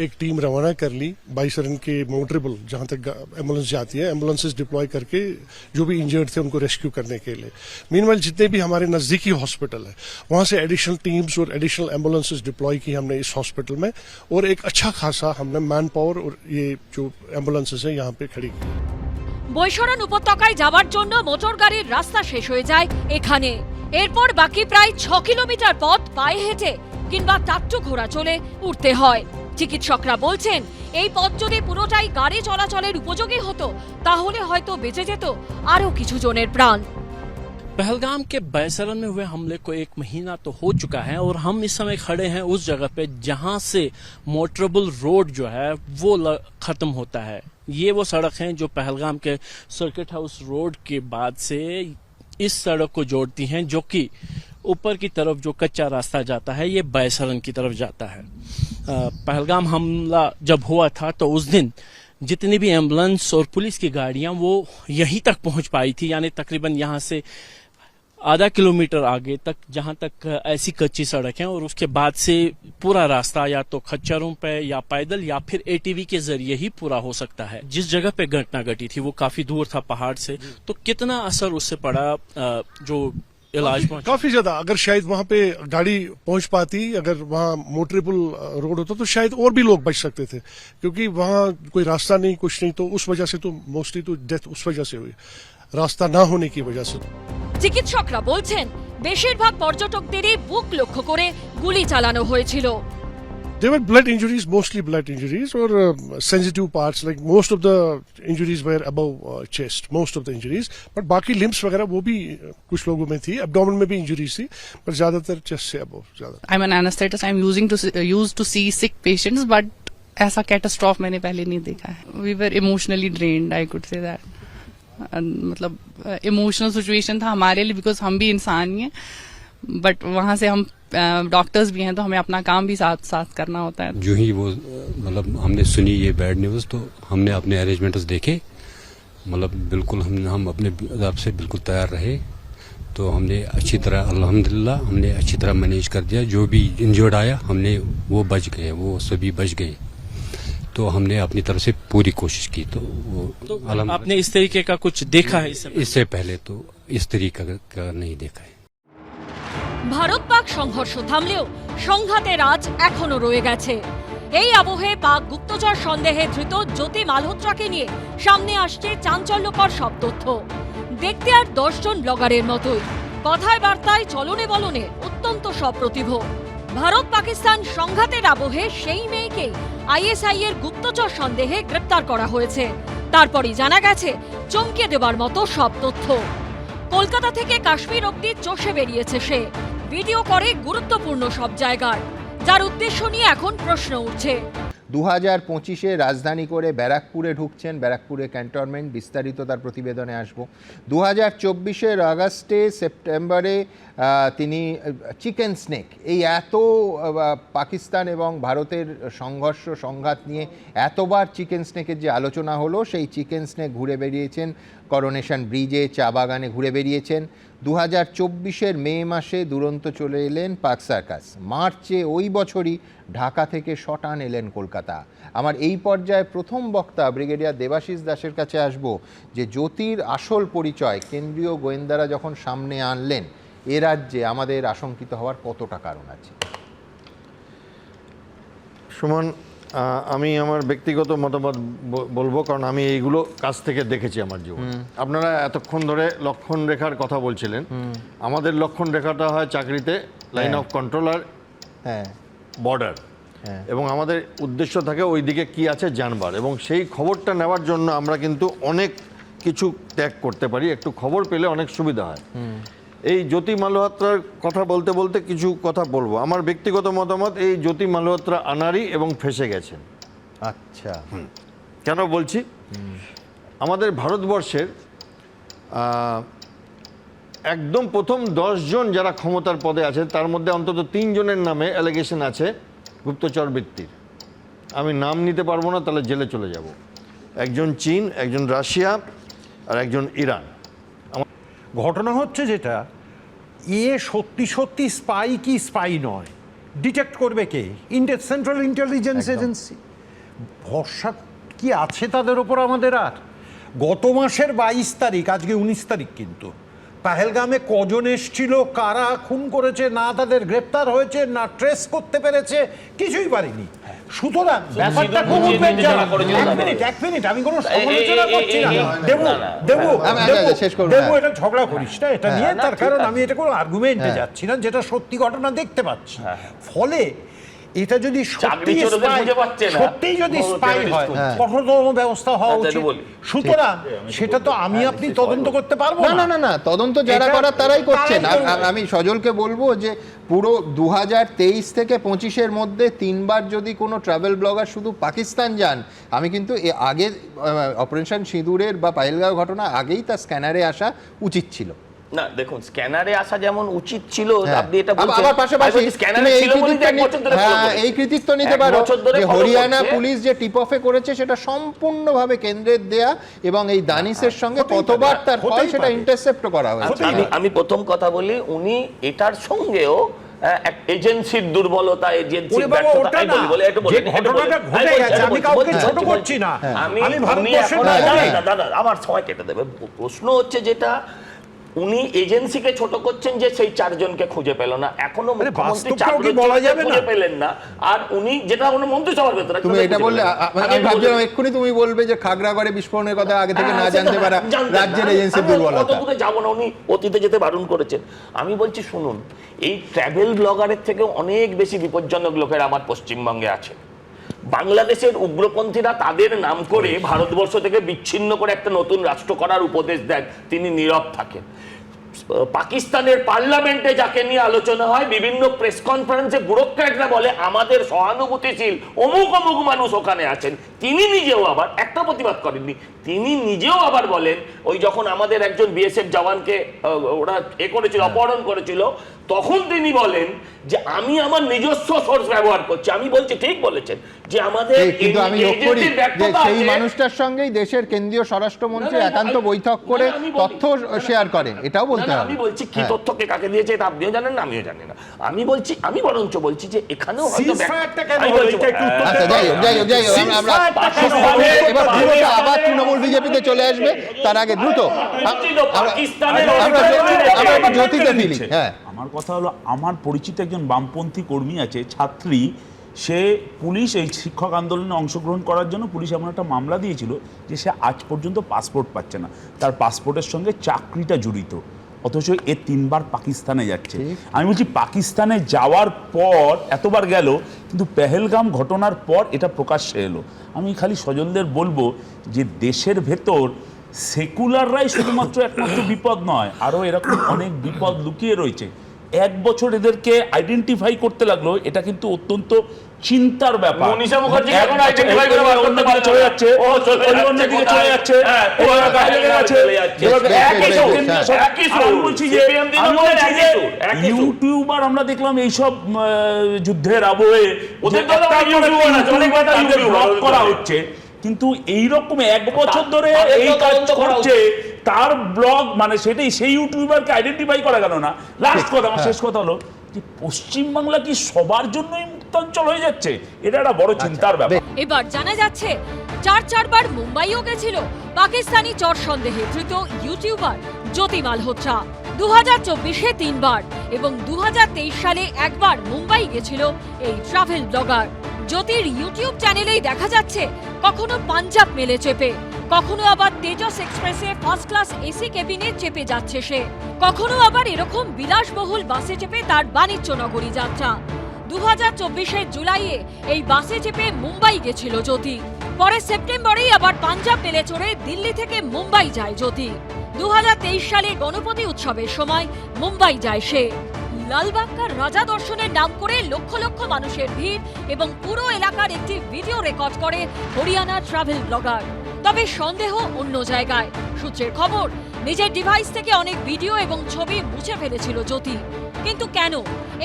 एक टीम रवाना कर ली बाईसरन के मोटरेबल जहां तक एम्बुलेंस जाती है, एम्बुलेंसेस डिप्लॉय करके जो भी इंजर्ड थे उनको रेस्क्यू करने के लिए। मीनवाइल जितने भी हमारे नजदीकी हॉस्पिटल है वहां से एडिशनल टीम्स और एडिशनल एम्बुलेंसेस डिप्लॉय की हमने इस हॉस्पिटल में, और एक अच्छा खासा हमने मैन पावर और ये जो एम्बुलेंसेस है यहाँ पे खड़ी की। বৈশরণ উপত্যকায় যাওয়ার জন্য মোটর গাড়ির রাস্তা শেষ হয়ে যায় এখানে। এরপর বাকি প্রায় 6 কিলোমিটার পথ পায়ে হেঁটে কিংবা টাট্টু ঘোড়া চলে উঠতে হয়। চিকিৎসকরা বলছেন এই পথ যদি পুরোটাই গাড়ি চলাচলের উপযোগী হতো তাহলে হয়তো বেঁচে যেত আরো কিছু জনের প্রাণ। पहलगाम के बैसरन में हुए हमले को 1 महीना तो हो चुका है और हम इस समय खड़े हैं उस जगह पे जहां से मोटरेबल रोड जो है वो खत्म होता है। ये वो सड़क है जो पहलगाम के सर्किट हाउस रोड के बाद से इस सड़क को जोड़ती हैं, जो कि ऊपर की तरफ जो कच्चा रास्ता जाता है ये बैसरन की तरफ जाता है। पहलगाम हमला जब हुआ था तो उस दिन जितनी भी एम्बुलेंस और पुलिस की गाड़ियां वो यहीं तक पहुंच पाई थी, यानी तकरीबन यहां से आधा किलोमीटर आगे तक, जहां तक ऐसी कच्ची सड़क है, और उसके बाद से पूरा रास्ता या तो खच्चरों पे या पैदल या फिर एटीवी के जरिए ही पूरा हो सकता है। जिस जगह पे घटना घटी थी वो काफी दूर था पहाड़ से, तो कितना असर उससे पड़ा जो इलाज में? काफी ज्यादा। अगर शायद वहां पे गाड़ी पहुंच पाती, अगर वहां मोटरेबल रोड होता तो शायद और भी लोग बच सकते थे, क्योंकि वहां कोई रास्ता नहीं, कुछ नहीं, तो उस वजह से तो मोस्टली तो डेथ उस वजह से हुई, रास्ता ना होने की वजह से। চিকিৎসকরা বলছেন বেশিরভাগ পর্যটকদেরই বুক লক্ষ্য করে গুলি চালানো হয়েছিল। There were blood injuries, mostly blood injuries, or sensitive parts. Like most of the injuries were above chest, most of the injuries. But बाकी limbs वगैरह वो भी कुछ लोगों में थी, abdomen में भी injuries थी, पर ज्यादातर chest से above ज्यादा। I'm an anesthetist. I'm used to see sick patients, but ऐसा catastrophe मैंने पहले नहीं देखा है। We were emotionally drained, I could say that. मतलब इमोशनल सिचुएशन था हमारे लिए, बिकॉज हम भी इंसान ही हैं, बट वहाँ से हम डॉक्टर्स भी हैं तो हमें अपना काम भी साथ साथ करना होता है। जो ही वो मतलब हमने सुनी ये बैड न्यूज़ तो हमने अपने अरेंजमेंट्स देखे, मतलब बिल्कुल हम अपने हिसाब से बिल्कुल तैयार रहे, तो हमने अच्छी तरह अल्हम्दुलिल्लाह हमने अच्छी तरह मैनेज कर दिया। जो भी इंजर्ड आया हमने वो बच गए, वो सभी बच गए, तो हमने अपनी तरफ से पूरी कोशिश की। तो आपने इस तरीके का कुछ देखा है इससे पहले? तो इस तरीके का नहीं देखा है। ভারত পাক সংঘর্ষ থামলেও সংঘাতের আজ এখনো রয়ে গেছে। এই আবহে পাক গুপ্তচর সন্দেহে ধৃত জ্যোতি মালহোত্রাকে নিয়ে সামনে আসছে চাঞ্চল্যকর সব তথ্য। দেখতে আর 10 জন ব্লগারের মতোই, কথায় বার্তায় চলনে বলনে অত্যন্ত সপ্রতিভ। ভারত পাকিস্তান সংঘাতের আবহে সেই মেয়েকে আইএসআই এর গুপ্তচর সন্দেহে গ্রেপ্তার করা হয়েছে। তারপরই জানা গেছে চমকে দেবার মতো সব তথ্য। কলকাতা থেকে কাশ্মীর অবধি চষে বেরিয়েছে সে, ভিডিও করে গুরুত্বপূর্ণ সব জায়গার, যার উদ্দেশ্য নিয়ে এখন প্রশ্ন উঠছে। 2025-এ রাজধানী করে ব্যারাকপুরে ঢুকছেন, ব্যারাকপুরে ক্যান্টনমেন্ট, বিস্তারিত তার প্রতিবেদনে আসবো। 2024-এর আগস্টে সেপ্টেম্বরে তিনি চিকেন স্নেক, এই এত পাকিস্তান এবং ভারতের সংঘাত নিয়ে এতবার চিকেন স্নেকের যে আলোচনা হলো, সেই চিকেন স্নেক ঘুরে বেরিয়েছেন করোনেশন ব্রিজে, চা বাগানে ঘুরে বেরিয়েছেন। 2024-এর মে মাসে দুরন্ত চলে এলেন পাক সার্কাস। মার্চে ওই বছরই ঢাকা থেকে শটান এলেন কলকাতা। আমার এই পর্যায়ে প্রথম বক্তা ব্রিগেডিয়ার দেবাশিস দাসের কাছে আসব, যে জ্যোতির আসল পরিচয় কেন্দ্রীয় গোয়েন্দারা যখন সামনে আনলেন, এ রাজ্যে আমাদের আশঙ্কিত হওয়ার কতটা কারণ আছে? সুমন, আমি আমার ব্যক্তিগত মতামত বলবো, কারণ আমি এইগুলো কাছ থেকে দেখেছি আমার জীবন। আপনারা এতক্ষণ ধরে লক্ষণ রেখার কথা বলছিলেন, আমাদের লক্ষণ রেখাটা হয় চাকরিতে লাইন অফ কন্ট্রোল আর বর্ডার, এবং আমাদের উদ্দেশ্য থাকে ওই দিকে কি আছে জানবার, এবং সেই খবরটা নেওয়ার জন্য আমরা কিন্তু অনেক কিছু ত্যাগ করতে পারি, একটু খবর পেলে অনেক সুবিধা হয়। এই জ্যোতি মালহোত্রার কথা বলতে বলতে কিছু কথা বলবো। আমার ব্যক্তিগত মতামত, এই জ্যোতি মালহোত্রা আনারি এবং ফেসে গেছেন। আচ্ছা, কেন বলছি? আমাদের ভারতবর্ষের একদম প্রথম 10 জন যারা ক্ষমতার পদে আছে, তার মধ্যে অন্তত 3 জনের নামে অ্যালিগেশন আছে গুপ্তচর বৃত্তির। আমি নাম নিতে পারবো না, তাহলে জেলে চলে যাব। একজন চীন, একজন রাশিয়া, আর একজন ইরান। ঘটনা হচ্ছে যেটা, সত্যি স্পাই কি স্পাই নয়, ডিটেক্ট করবে কে? Central intelligence agency. ভরসা কি আছে তাদের ওপর আমাদের? আর গত মাসের 22 তারিখ, আজকে 19 তারিখ, কিন্তু পেহেলগামে কজন এসছিল, কারা খুন করেছে, না তাদের গ্রেপ্তার হয়েছে, না ট্রেস করতে পেরেছে, কিছুই পারিনি। সুতরাং ব্যাপারটা খুব উদ্বেগজনক। এক মিনিট, আমি কোনো সমালোচনা করছি না। দেবু এটা ঝগড়া করিস না এটা নিয়ে, তার কারণ আমি এটা কোনো আর্গুমেন্টে যাচ্ছি না, যেটা সত্যি ঘটনা দেখতে পাচ্ছি। ফলে এটা যদি সত্যিই যদি স্পাই হয়, কঠোরতম ব্যবস্থা হওয়া উচিত। সুতরাং সেটা তো আমি আপনি তদন্ত করতে পারবো না। না, তদন্ত যারা করার তারাই করছেন। আমি সজলকে বলবো যে পুরো 2023 থেকে 25-এর মধ্যে 3 বার যদি কোনো ট্রাভেল ব্লগার শুধু পাকিস্তান যান, আমি কিন্তু আগে অপারেশন সিঁদুরের বা পাহেলগাঁও ঘটনা আগেই তার স্ক্যানারে আসা উচিত ছিল। না দেখুন, স্ক্যানারে আসা যেমন উচিত ছিল, আপনি এটা বলছেন। আবার পাশাপাশি স্ক্যানারে ছিল বলেই এক বছর ধরে এই কৃতিত্ব নিতে পারো যে হরিয়ানা পুলিশ যে টিপ অফে করেছে সেটা সম্পূর্ণভাবে কেন্দ্রের দেয়া, এবং এই দানিশের সঙ্গে কতবার তার ফল সেটা ইন্টারসেপ্ট করা হয়েছে। আমি প্রথম কথা বলি, উনি এটার সঙ্গেও এজেন্সির দুর্বলতা, এজেন্সির ব্যর্থতা, আমার সময় কেটে দেবে। প্রশ্ন হচ্ছে যেটা, উনি এজেন্সিকে ছোট করছেন যে সেই 4 জনকে খুঁজে পেল না, এখনো মুখ্যমন্ত্রী 4 জনকে খুঁজে পেলেন না, আর উনি যেটা মন্ত্রিসভার ভেতরে তুমি এটা বললে আমি ভাবছিলাম এক্ষুনি তুমি বলবে যে খাগড়াগড়ে বিস্ফোরণের কথা আগে থেকে না জানতে পারা রাজ্যের এজেন্সির দুর্বলতা। কত দূরে যাবো না, উনি অতীতে যেতে বারণ করেছেন। আমি বলছি শুনুন, এই ট্রাভেল ব্লগারের থেকে অনেক বেশি বিপজ্জনক লোকের আমার পশ্চিমবঙ্গে আছে। বাংলাদেশের উগ্রপন্থীরা তাদের নাম করে ভারতবর্ষ থেকে বিচ্ছিন্ন করে একটা নতুন রাষ্ট্র করার উপদেশ দেন, তিনি নীরব থাকেন। পাকিস্তানের পার্লামেন্টে যাকে নিয়ে আলোচনা হয়, বিভিন্ন প্রেস কনফারেন্সে ব্যুরোক্র্যাটরা বলে আমাদের সহানুভূতিশীল অমুক অমুক মানুষ ওখানে আছেন, তিনি নিজেও আবার একটা প্রতিবাদ করেননি। তিনি নিজেও আবার বলেন, ওই যখন আমাদের একজন বিএসএফ জওয়ানকে ওরা করেছিল, অপহরণ করেছিল, তখন তিনি বলেন যে আমি আমার নিজস্ব সোর্স ব্যবহার করছি। আমি বলছি ঠিক বলেছেন যে আমাদের, কিন্তু আমি লক্ষ্য করি যে সেই মানুষটার সঙ্গেই দেশের কেন্দ্রীয় স্বরাষ্ট্রমন্ত্রী একান্ত বৈঠক করে তথ্য শেয়ার করেন, এটাও বলতে হবে। আমি বলছি কি তথ্যকে কাকে দিয়েছে এটা আপনিও জানেন না, আমিও জানি না। আমি বলছি, আমি বরঞ্চ বলছি যে এখানেও হয়তো আবার তৃণমূল বিজেপিতে চলে আসবে, তার আগে দ্রুত আমার কথা হলো, আমার পরিচিত একজন বামপন্থী কর্মী আছে, ছাত্রী, সে পুলিশ এই শিক্ষক আন্দোলনে অংশগ্রহণ করার জন্য পুলিশ এমন একটা মামলা দিয়েছিল যে সে আজ পর্যন্ত পাসপোর্ট পাচ্ছে না, তার পাসপোর্টের সঙ্গে চাকরিটা জড়িত, অথচ এ 3 বার পাকিস্তানে যাচ্ছে। আমি বলছি পাকিস্তানে যাওয়ার পর এতবার গেল, কিন্তু পেহেলগাম ঘটনার পর এটা প্রকাশ্যে এলো। আমি খালি সজলদের বলবো যে দেশের ভেতর সেকুলাররাই শুধুমাত্র একমাত্র বিপদ নয়, আরও এরকম অনেক বিপদ লুকিয়ে রয়েছে। 1 বছর এদেরকে আইডেন্টিফাই করতে লাগলো, এটা কিন্তু অত্যন্ত চিন্তার ব্যাপার। ইউটিউবার আমরা দেখলাম এইসব যুদ্ধের আবহে করা হচ্ছে, কিন্তু এইরকম 1 বছর ধরে এই কাজ করছে, তার ব্লগ মানে সেটাই, সেই ইউটিউবারকে আইডেন্টিফাই করা গেল না। লাস্ট কথা, আমার শেষ কথা হলো যে পশ্চিমবাংলা কি সবার জন্যই মুক্তাঞ্চল হয়ে যাচ্ছে? এটা একটা বড় চিন্তার ব্যাপার। এবার জানা যাচ্ছে 4 বার মুম্বাইও গেছিল পাকিস্তানি চর সন্দেহে ধৃত ইউটিউবার জ্যোতি মালহোত্রা। 2024-এ 3 বার এবং 2023 সালে 1 বার মুম্বাই গেছিল এই ট্রাভেল ব্লগার। জ্যোতির ইউটিউব চ্যানেলেই দেখা যাচ্ছে কখনো পাঞ্জাব মেলে চেপে, কখনো আবার তেজস এক্সপ্রেসে ফার্স্ট ক্লাস এসি কেবিনে চেপে যাচ্ছে সে, কখনো আবার এরকম বিলাসবহুল বাসে চেপে তার বাণিজ্য নগরী যাত্রা। 2024-এর জুলাইয়ে এই বাসে চেপে মুম্বাই গেছিল জ্যোতি। পরে সেপ্টেম্বরেই আবার পাঞ্জাব মেলে চড়ে দিল্লি থেকে মুম্বাই যায় জ্যোতি। 2023 সালে গণপতি উৎসবের সময় মুম্বাই যায় সে। লালবাগকার রাজা দর্শনের নাম করে লক্ষ লক্ষ মানুষের ভিড় এবং পুরো এলাকার একটি ভিডিও রেকর্ড করে হরিয়ানার ট্রাভেল ব্লগার। তবে সন্দেহ অন্য জায়গায়। সূত্রের খবর, নিজের ডিভাইস থেকে অনেক ভিডিও এবং ছবি মুছে ফেলেছিল জ্যোতি। কিন্তু কেন?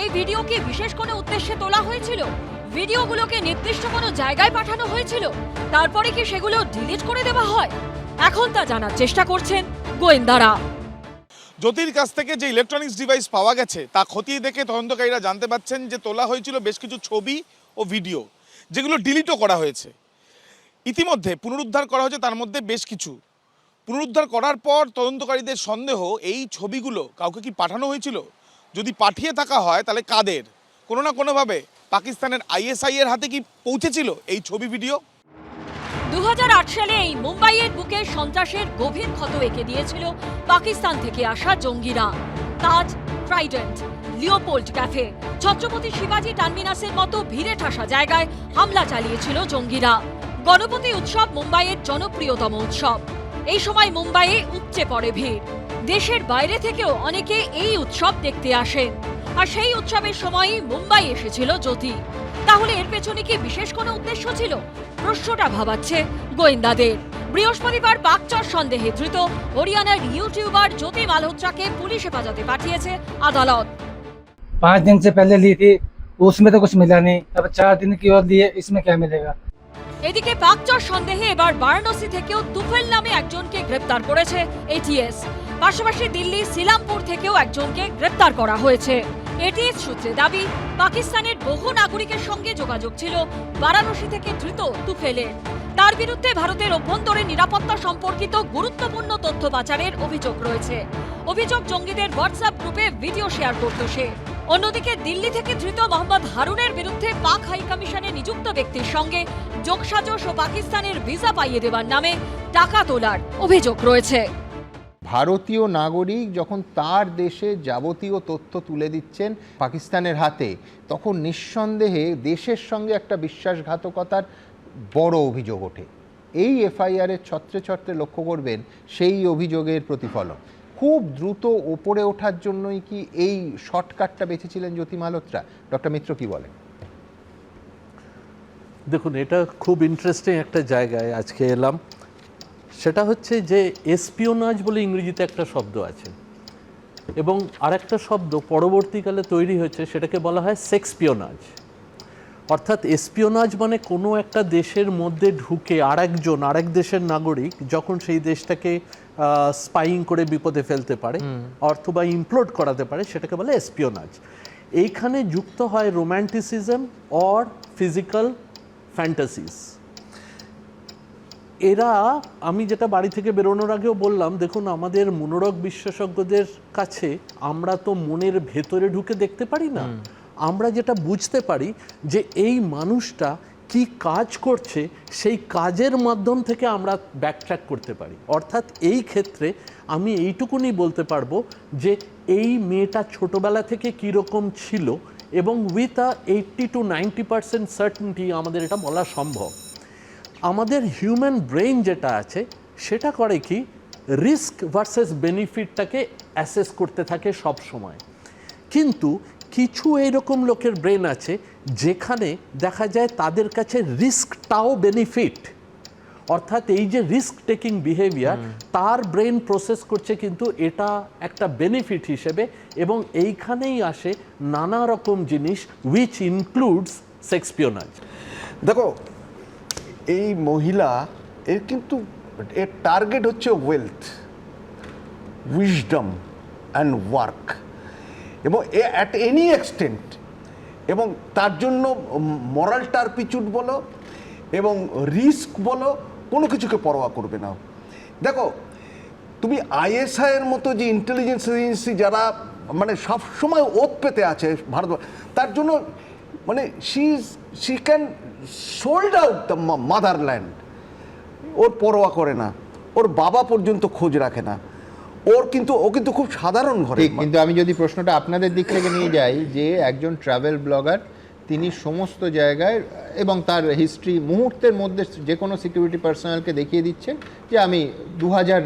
এই ভিডিও কি বিশেষ কোনো উদ্দেশ্যে তোলা হয়েছিল? ভিডিওগুলোকে নির্দিষ্ট কোনো জায়গায় পাঠানো হয়েছিল, তারপরে কি সেগুলো ডিলিট করে দেওয়া হয়? এখন তা জানার চেষ্টা করছেন গোয়েন্দারা। জ্যোতির কাছ থেকে যে ইলেকট্রনিক্স ডিভাইস পাওয়া গেছে তা খতিয়ে দেখে তদন্তকারীরা জানতে পারছেন যে তোলা হয়েছিল বেশ কিছু ছবি ও ভিডিও, যেগুলো ডিলিটও করা হয়েছে। ইতিমধ্যে পুনরুদ্ধার করা হয়েছে, তার মধ্যে বেশ কিছু পুনরুদ্ধার করার পর তদন্তকারীদের সন্দেহ এই ছবিগুলো কাউকে কি পাঠানো হয়েছিল, যদি পাঠিয়ে থাকা হয় তাহলে কাদের, কোনো না কোনোভাবে পাকিস্তানের ISI এর হাতে কি পৌঁছেছিল এই ছবি ভিডিও। 2008 সালে এই মুম্বাইয়ের বুকে সন্ত্রাসের গভীর ক্ষত এঁকে দিয়েছিল পাকিস্তান থেকে আসা জঙ্গিরা। তাজ, ট্রাইডেন্ট, লিওপোল্ড ক্যাফে, ছত্রপতি শিবাজি টার্মিনাসের মতো ভিড়ে ঠাসা জায়গায় হামলা চালিয়েছিল জঙ্গিরা। গণপতি উৎসব মুম্বাইয়ের জনপ্রিয়তম উৎসব। এই সময় মুম্বাইয়ে উপচে পড়ে ভিড়। দেশের বাইরে থেকেও অনেকে এই উৎসব দেখতে আসেন। আর সেই উৎসবের সময়ই মুম্বাই এসেছিল জ্যোতি। তাহলে এর পেছনে কি বিশেষ কোনো উদ্দেশ্য ছিল? প্রশ্নটা ভাবাচ্ছে গোয়েন্দাদের। বৃহস্পতিবার বাগচর সন্দেহে ধৃত হরিয়ানার ইউটিউবার জ্যোতি মালহোত্রাকে পুলিশ হেফাজতে পাঠিয়েছে আদালত। 5 दिन से पहले ली थी, उसमें तो कुछ मिला नहीं, अब 4 दिन की और लिए, इसमें क्या मिलेगा। এদিকে বাগচর সন্দেহে এবার বারাণসী থেকেও তুফেল নামে একজনকে গ্রেপ্তার করেছে ATS। পাশাপাশি দিল্লি সিলামপুর থেকেও একজনকে গ্রেপ্তার করা হয়েছে। ATS সূত্রে দাবি, পাকিস্তানের বহু নাগরিকের সঙ্গে যোগাযোগ ছিল বারাণসী থেকে ধৃত তুফেলের। তার বিরুদ্ধে ভারতের অভ্যন্তরীণ নিরাপত্তা সম্পর্কিত গুরুত্বপূর্ণ তথ্য পাচারের অভিযোগ রয়েছে। অভিযোগ, জঙ্গিদের হোয়াটসঅ্যাপ গ্রুপে ভিডিও শেয়ার করত সে। অন্যদিকে দিল্লি থেকে ধৃত মোহাম্মদ হারুনের বিরুদ্ধে পাক হাইকমিশনে নিযুক্ত ব্যক্তির সঙ্গে যোগসাজশ ও পাকিস্তানের ভিসা পাইয়ে দেওয়ার নামে টাকা তোলার অভিযোগ রয়েছে। ভারতীয় নাগরিক যখন তার দেশে যাবতীয় তথ্য তুলে দিচ্ছেন পাকিস্তানের হাতে, তখন নিঃসন্দেহে দেশের সঙ্গে একটা বিশ্বাসঘাতকতার বড় অভিযোগ ওঠে। এই FIR এর ছত্রে ছত্রে লক্ষ্য করবেন সেই অভিযোগের প্রতিফলন। খুব দ্রুত ওপরে ওঠার জন্যই কি এই শর্টকাটটা বেছেছিলেন জ্যোতি মালহোত্রা? ডক্টর মিত্র কি বলেন? দেখুন, এটা খুব ইন্টারেস্টিং একটা জায়গায় আজকে এলাম। সেটা হচ্ছে যে এসপিওনাজ বলে ইংরেজিতে একটা শব্দ আছে, এবং আরেকটা শব্দ পরবর্তীকালে তৈরি হয়েছে, সেটাকে বলা হয় সেক্সপিওনাজ। অর্থাৎ এসপিওনাজ মানে কোনো একটা দেশের মধ্যে ঢুকে আরেক দেশের নাগরিক যখন সেই দেশটাকে স্পাইং করে বিপদে ফেলতে পারে অথবা ইমপ্লোড করাতে পারে, সেটাকে বলে এসপিওনাজ। এইখানে যুক্ত হয় রোম্যান্টিসিজম অর ফিজিক্যাল ফ্যান্টাসিস। এরা, আমি যেটা বাড়ি থেকে বেরোনোর আগেও বললাম, দেখুন আমাদের মনোরোগ বিশেষজ্ঞদের কাছে আমরা তো মনের ভেতরে ঢুকে দেখতে পারি না। আমরা যেটা বুঝতে পারি যে এই মানুষটা কি কাজ করছে, সেই কাজের মাধ্যম থেকে আমরা ব্যাকট্র্যাক করতে পারি। অর্থাৎ এই ক্ষেত্রে আমি এইটুকুনি বলতে পারবো যে এই মেয়েটা ছোটবেলা থেকে কীরকম ছিল, এবং উইথ 80 to 90% সার্টেনটি আমাদের এটা বলা সম্ভব। আমাদের হিউম্যান ব্রেইন যেটা আছে সেটা করে কি, রিস্ক ভার্সেস বেনিফিটটাকে অ্যাসেস করতে থাকে সব সময়। কিন্তু কিছু এইরকম লোকের ব্রেন আছে যেখানে দেখা যায় তাদের কাছে রিস্কটাও বেনিফিট। অর্থাৎ এই যে রিস্ক টেকিং বিহেভিয়ার, তার ব্রেন প্রসেস করছে কিন্তু এটা একটা বেনিফিট হিসেবে, এবং এইখানেই আসে নানা রকম জিনিস উইচ ইনক্লুডস সেক্সপিওনাজ। দেখো, এই মহিলা এর কিন্তু এর টার্গেট হচ্ছে ওয়েলথ, উইজডম অ্যান্ড ওয়ার্ক, এবং অ্যাট এনি এক্সটেন্ট, এবং তার জন্য মরাল টার্পিচুড বলো এবং রিস্ক বলো, কোনো কিছুকে পরোয়া করবে না। দেখো, তুমি ISI এর মতো যে ইন্টেলিজেন্স এজেন্সি যারা মানে সবসময় ওত পেতে আছে ভারত, তার জন্য মানে she can sold out the motherland. ওর পরোয়া করে না, ওর বাবা পর্যন্ত খোঁজ রাখে না। ও কিন্তু খুব সাধারণ ঘরে। কিন্তু আমি যদি প্রশ্নটা আপনাদের দিক থেকে নিয়ে যাই, যে একজন ট্রাভেল ব্লগার, তিনি সমস্ত জায়গায় এবং তার হিস্ট্রি মুহূর্তের মধ্যে যে কোনো সিকিউরিটি পার্সোনালকে দেখিয়ে দিচ্ছেন যে আমি 2000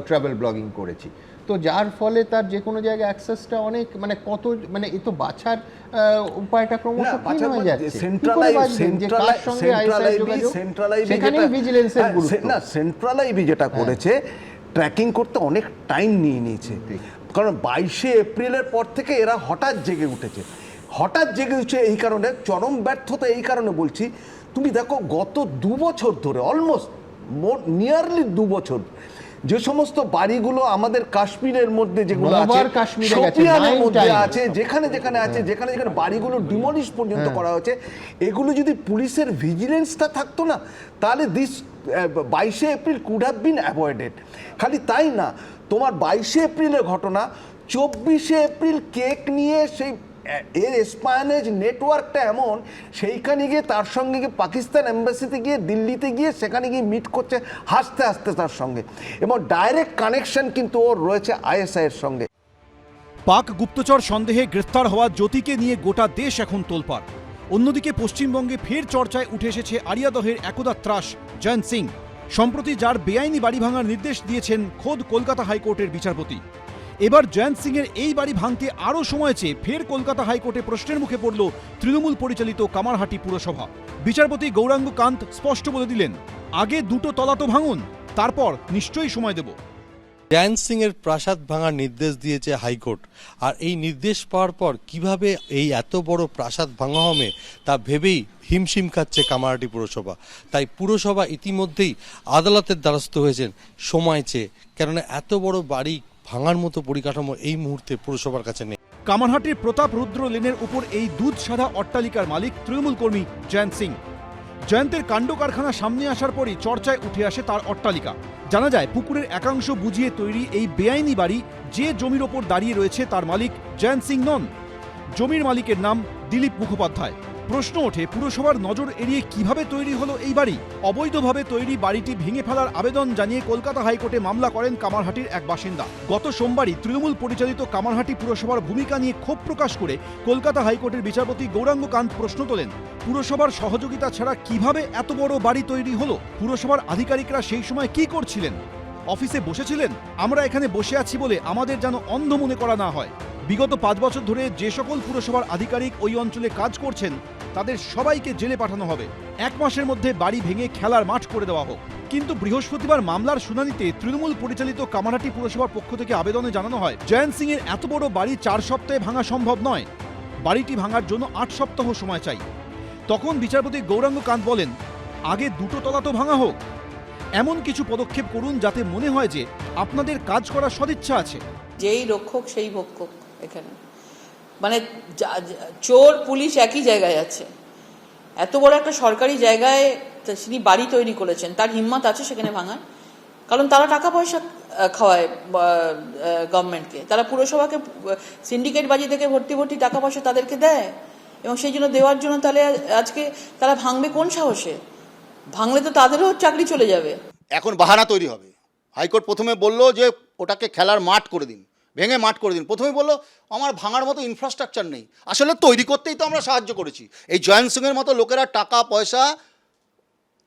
ট্রাভেল ব্লগিং করেছি। তো যার ফলে তার যে কোনো জায়গায় অ্যাক্সেসটা অনেক মানে কত মানে এ তো বাছার উপায়টা ক্রমশ ক্ষীণ হয়ে যাচ্ছে। সেন্ট্রাল যেটা করেছে, ট্র্যাকিং করতে অনেক টাইম নিয়ে নিয়েছে, কারণ 22শে এপ্রিলের পর থেকে এরা হঠাৎ জেগে উঠেছে। এই কারণে চরম ব্যর্থতা। এই কারণে বলছি, তুমি দেখো গত 2 বছর ধরে, অলমোস্ট নিয়ারলি 2 বছর, যে সমস্ত বাড়িগুলো আমাদের কাশ্মীরের মধ্যে যেগুলো আছে, নবার কাশ্মীরে গেছে, শোপিয়ানের 9 মধ্যে times। আছে, যেখানে যেখানে আছে, যেখানে যেখানে বাড়িগুলো ডিমলিশ পর্যন্ত করা হয়েছে, এগুলো যদি পুলিশের ভিজিলেন্সটা থাকতো না, তাহলে দিস 22শে April could have been avoided. খালি তাই না, তোমার 22শে এপ্রিলের ঘটনা, 24শে এপ্রিল কেক নিয়ে সেই এর এসপায়ানেজ নেটওয়ার্কটা এমন, সেইখানে গিয়ে তার সঙ্গে গিয়ে পাকিস্তান এম্বাসিতে গিয়ে, দিল্লিতে গিয়ে সেখানে গিয়ে মিট করছে হাসতে হাসতে তার সঙ্গে, এবং ডাইরেক্ট কানেকশন কিন্তু ওর রয়েছে আইএসআই এর সঙ্গে। পাক গুপ্তচর সন্দেহে গ্রেফতার হওয়া জ্যোতিকে নিয়ে গোটা দেশ এখন তোলপাড়। অন্যদিকে পশ্চিমবঙ্গে ফের চর্চায় উঠে এসেছে আরিয়াদহের একদা ত্রাস জয়ন্ত সিং। সম্প্রতি যার বেআইনি বাড়ি ভাঙার নির্দেশ দিয়েছেন খোদ কলকাতা হাইকোর্টের বিচারপতি। এবার জয়ন্ত সিংয়ের এই বাড়ি ভাঙতে আরও সময় চেয়ে ফের কলকাতা হাইকোর্টে প্রশ্নের মুখে পড়ল তৃণমূল পরিচালিত কামারহাটি পুরসভা। বিচারপতি গৌরাঙ্গ কান্ত স্পষ্ট বলে দিলেন, আগে দুটো তলা তো ভাঙুন, তারপর নিশ্চয়ই সময় দেব। জয়ন্ত সিং এর প্রাসাদ ভাঙার নির্দেশ দিয়েছে হাইকোর্ট, আর এই নির্দেশ পাওয়ার পর কিভাবে এই এত বড় প্রাসাদ ভাঙা হবে তা ভেবেই হিমশিম খাচ্ছে কামারহাটি পুরসভা। তাই পুরসভা ইতিমধ্যেই আদালতের দ্বারস্থ হয়েছেন সময় চেয়ে, কেননা এত বড় বাড়ি ভাঙার মতো পরিকাঠামো এই মুহূর্তে পুরসভার কাছে নেই। কামারহাটির প্রতাপ রুদ্র লেনের উপর এই দুধ সাদা অট্টালিকার মালিক তৃণমূল কর্মী জয়ন্ত সিং। জয়ন্তের কাণ্ড কারখানা সামনে আসার পরই চর্চায় উঠে আসে তার অট্টালিকা। জানা যায় পুকুরের একাংশ বুঝিয়ে তৈরি এই বেআইনি বাড়ি যে জমির ওপর দাঁড়িয়ে রয়েছে তার মালিক জয়ন্ত সিং নন। জমির মালিকের নাম দিলীপ মুখোপাধ্যায়। প্রশ্ন ওঠে, পুরসভার নজর এড়িয়ে কিভাবে তৈরি হলো এই বাড়ি? অবৈধভাবে তৈরি বাড়িটি ভেঙে ফেলার আবেদন জানিয়ে কলকাতা হাইকোর্টে মামলা করেন কামারহাটির এক বাসিন্দা। গত সোমবারই তৃণমূল পরিচালিত কামারহাটি পুরসভার ভূমিকা নিয়ে ক্ষোভ প্রকাশ করে কলকাতা হাইকোর্টের বিচারপতি গৌরাঙ্গ কান্ত প্রশ্ন তোলেন, পুরসভার সহযোগিতা ছাড়া কিভাবে এত বড় বাড়ি তৈরি হলো? পুরসভার আধিকারিকরা সেই সময় কি করছিলেন? অফিসে বসেছিলেন? আমরা এখানে বসে আছি বলে আমাদের যেন অন্ধ মনে করা না হয়। বিগত 5 বছর ধরে যে সকল পুরসভার আধিকারিক ওই অঞ্চলে কাজ করছেন তাদের সবাইকে জেলে পাঠানো হবে। 1 মাসের মধ্যে বাড়ি ভেঙে খেলার মাঠ করে দেওয়া হোক। কিন্তু বৃহস্পতিবার মামলার শুনানিতে তৃণমূল পরিচালিত কামারহাটি পুরসভার পক্ষ থেকে আবেদনে জানানো হয়, জয়ন্ত সিং এর এত বড় বাড়ি 4 সপ্তাহে ভাঙা সম্ভব নয়, বাড়িটি ভাঙার জন্য 8 সপ্তাহ সময় চাই। তখন বিচারপতি গৌরাঙ্গ কান্ত বলেন, আগে দুটো তলা তো ভাঙা হোক, এমন কিছু পদক্ষেপ করুন যাতে মনে হয় যে আপনাদের কাজ করার সদিচ্ছা আছে। যেই রক্ষক সেই ভক্ষক। এখানে মানে চোর পুলিশ একই জায়গায় আছে। এত বড় একটা সরকারি জায়গায় তিনি বাড়ি তৈরি করেছেন, তার হিম্মত আছে সেখানে ভাঙার? কারণ তারা টাকা পয়সা খাওয়ায় গভর্নমেন্টকে, তারা পুরসভাকে সিন্ডিকেট বাজি থেকে ভর্তি টাকা পয়সা তাদেরকে দেয়, এবং সেই জন্য দেওয়ার জন্য তাহলে আজকে তারা ভাঙবে কোন সাহসে? ভাঙলে তো তাদেরও চাকরি চলে যাবে। এখন বাহানা তৈরি হবে। হাইকোর্ট প্রথমে বললো যে ওটাকে খেলার মাঠ করে দিন, ভেঙে মাঠ করে দিন। প্রথমে বললো আমার ভাঙার মতো ইনফ্রাস্ট্রাকচার নেই। আসলে তৈরি করতেই তো আমরা সাহায্য করেছি। এই জয়ন্ত সিংয়ের মতো লোকেরা টাকা পয়সা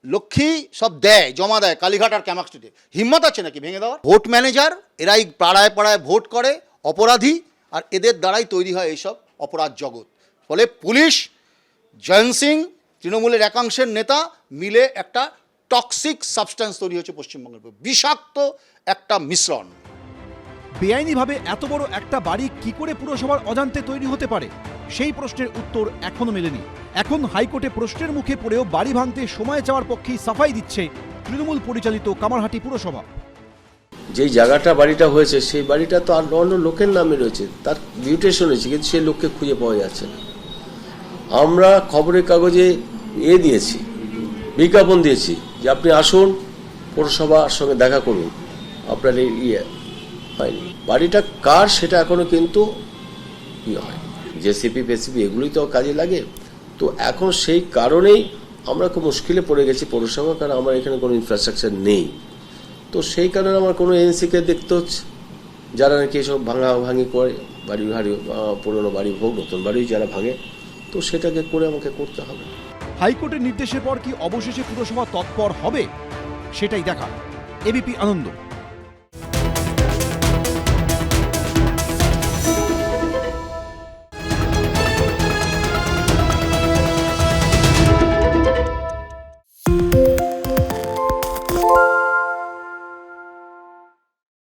লক্ষ্মী সব দেয়, জমা দেয় কালীঘাট আর ক্যামাক স্ট্রিটে। হিম্মত আছে নাকি ভেঙে দেওয়ার? ভোট ম্যানেজার এরাই পাড়ায় পাড়ায় ভোট করে, অপরাধী, আর এদের দ্বারাই তৈরি হয় এইসব অপরাধ জগৎ। ফলে পুলিশ, জয়ন্ত সিং, তৃণমূলের একাংশের নেতা মিলে একটা টক্সিক সাবস্ট্যান্স তৈরি হচ্ছে পশ্চিমবঙ্গের, বিষাক্ত একটা মিশ্রণ। বেআইনিভাবে এত বড় একটা বাড়ি কি করে পুরসভার অজান্তে তৈরি হতে পারে, সেই প্রশ্নের উত্তর এখনো মেলেনি। এখন হাইকোর্টে প্রশ্নের মুখে পড়েও বাড়ি ভাঙতে সময় চাওয়ার পক্ষেই সাফাই দিচ্ছে তৃণমূল পরিচালিত কামারহাটি পুরসভা। যেই জায়গাটা বাড়িটা হয়েছে সেই বাড়িটা তো আর অন্য লোকের নামে রয়েছে, তার মিউটেশন হয়েছে, কিন্তু সেই লোককে খুঁজে পাওয়া যাচ্ছে না। আমরা খবরের কাগজে দিয়েছি, বিজ্ঞাপন দিয়েছি যে আপনি আসুন পৌরসভার সঙ্গে দেখা করুন, আপনার হয়নি। বাড়িটা কার সেটা এখনো কিন্তু হয়, জেসিপি ফেসিপি এগুলোই তো কাজে লাগে। তো এখন সেই কারণেই আমরা খুব মুশকিলে পড়ে গেছি পৌরসভা, কারণ আমার এখানে কোনো ইনফ্রাস্ট্রাকচার নেই। তো সেই কারণে আমার কোনো এজেন্সিকে দেখতে হচ্ছে যারা নাকি এসব ভাঙি করে, বাড়ি পুরোনো বাড়ি হোক নতুন বাড়ি যারা ভাঙে, তো সেটাকে করে আমাকে করতে হবে। হাইকোর্টের নির্দেশের পর কি অবশেষে পুরসভা তৎপর হবে, সেটাই দেখা। এবিপি আনন্দ।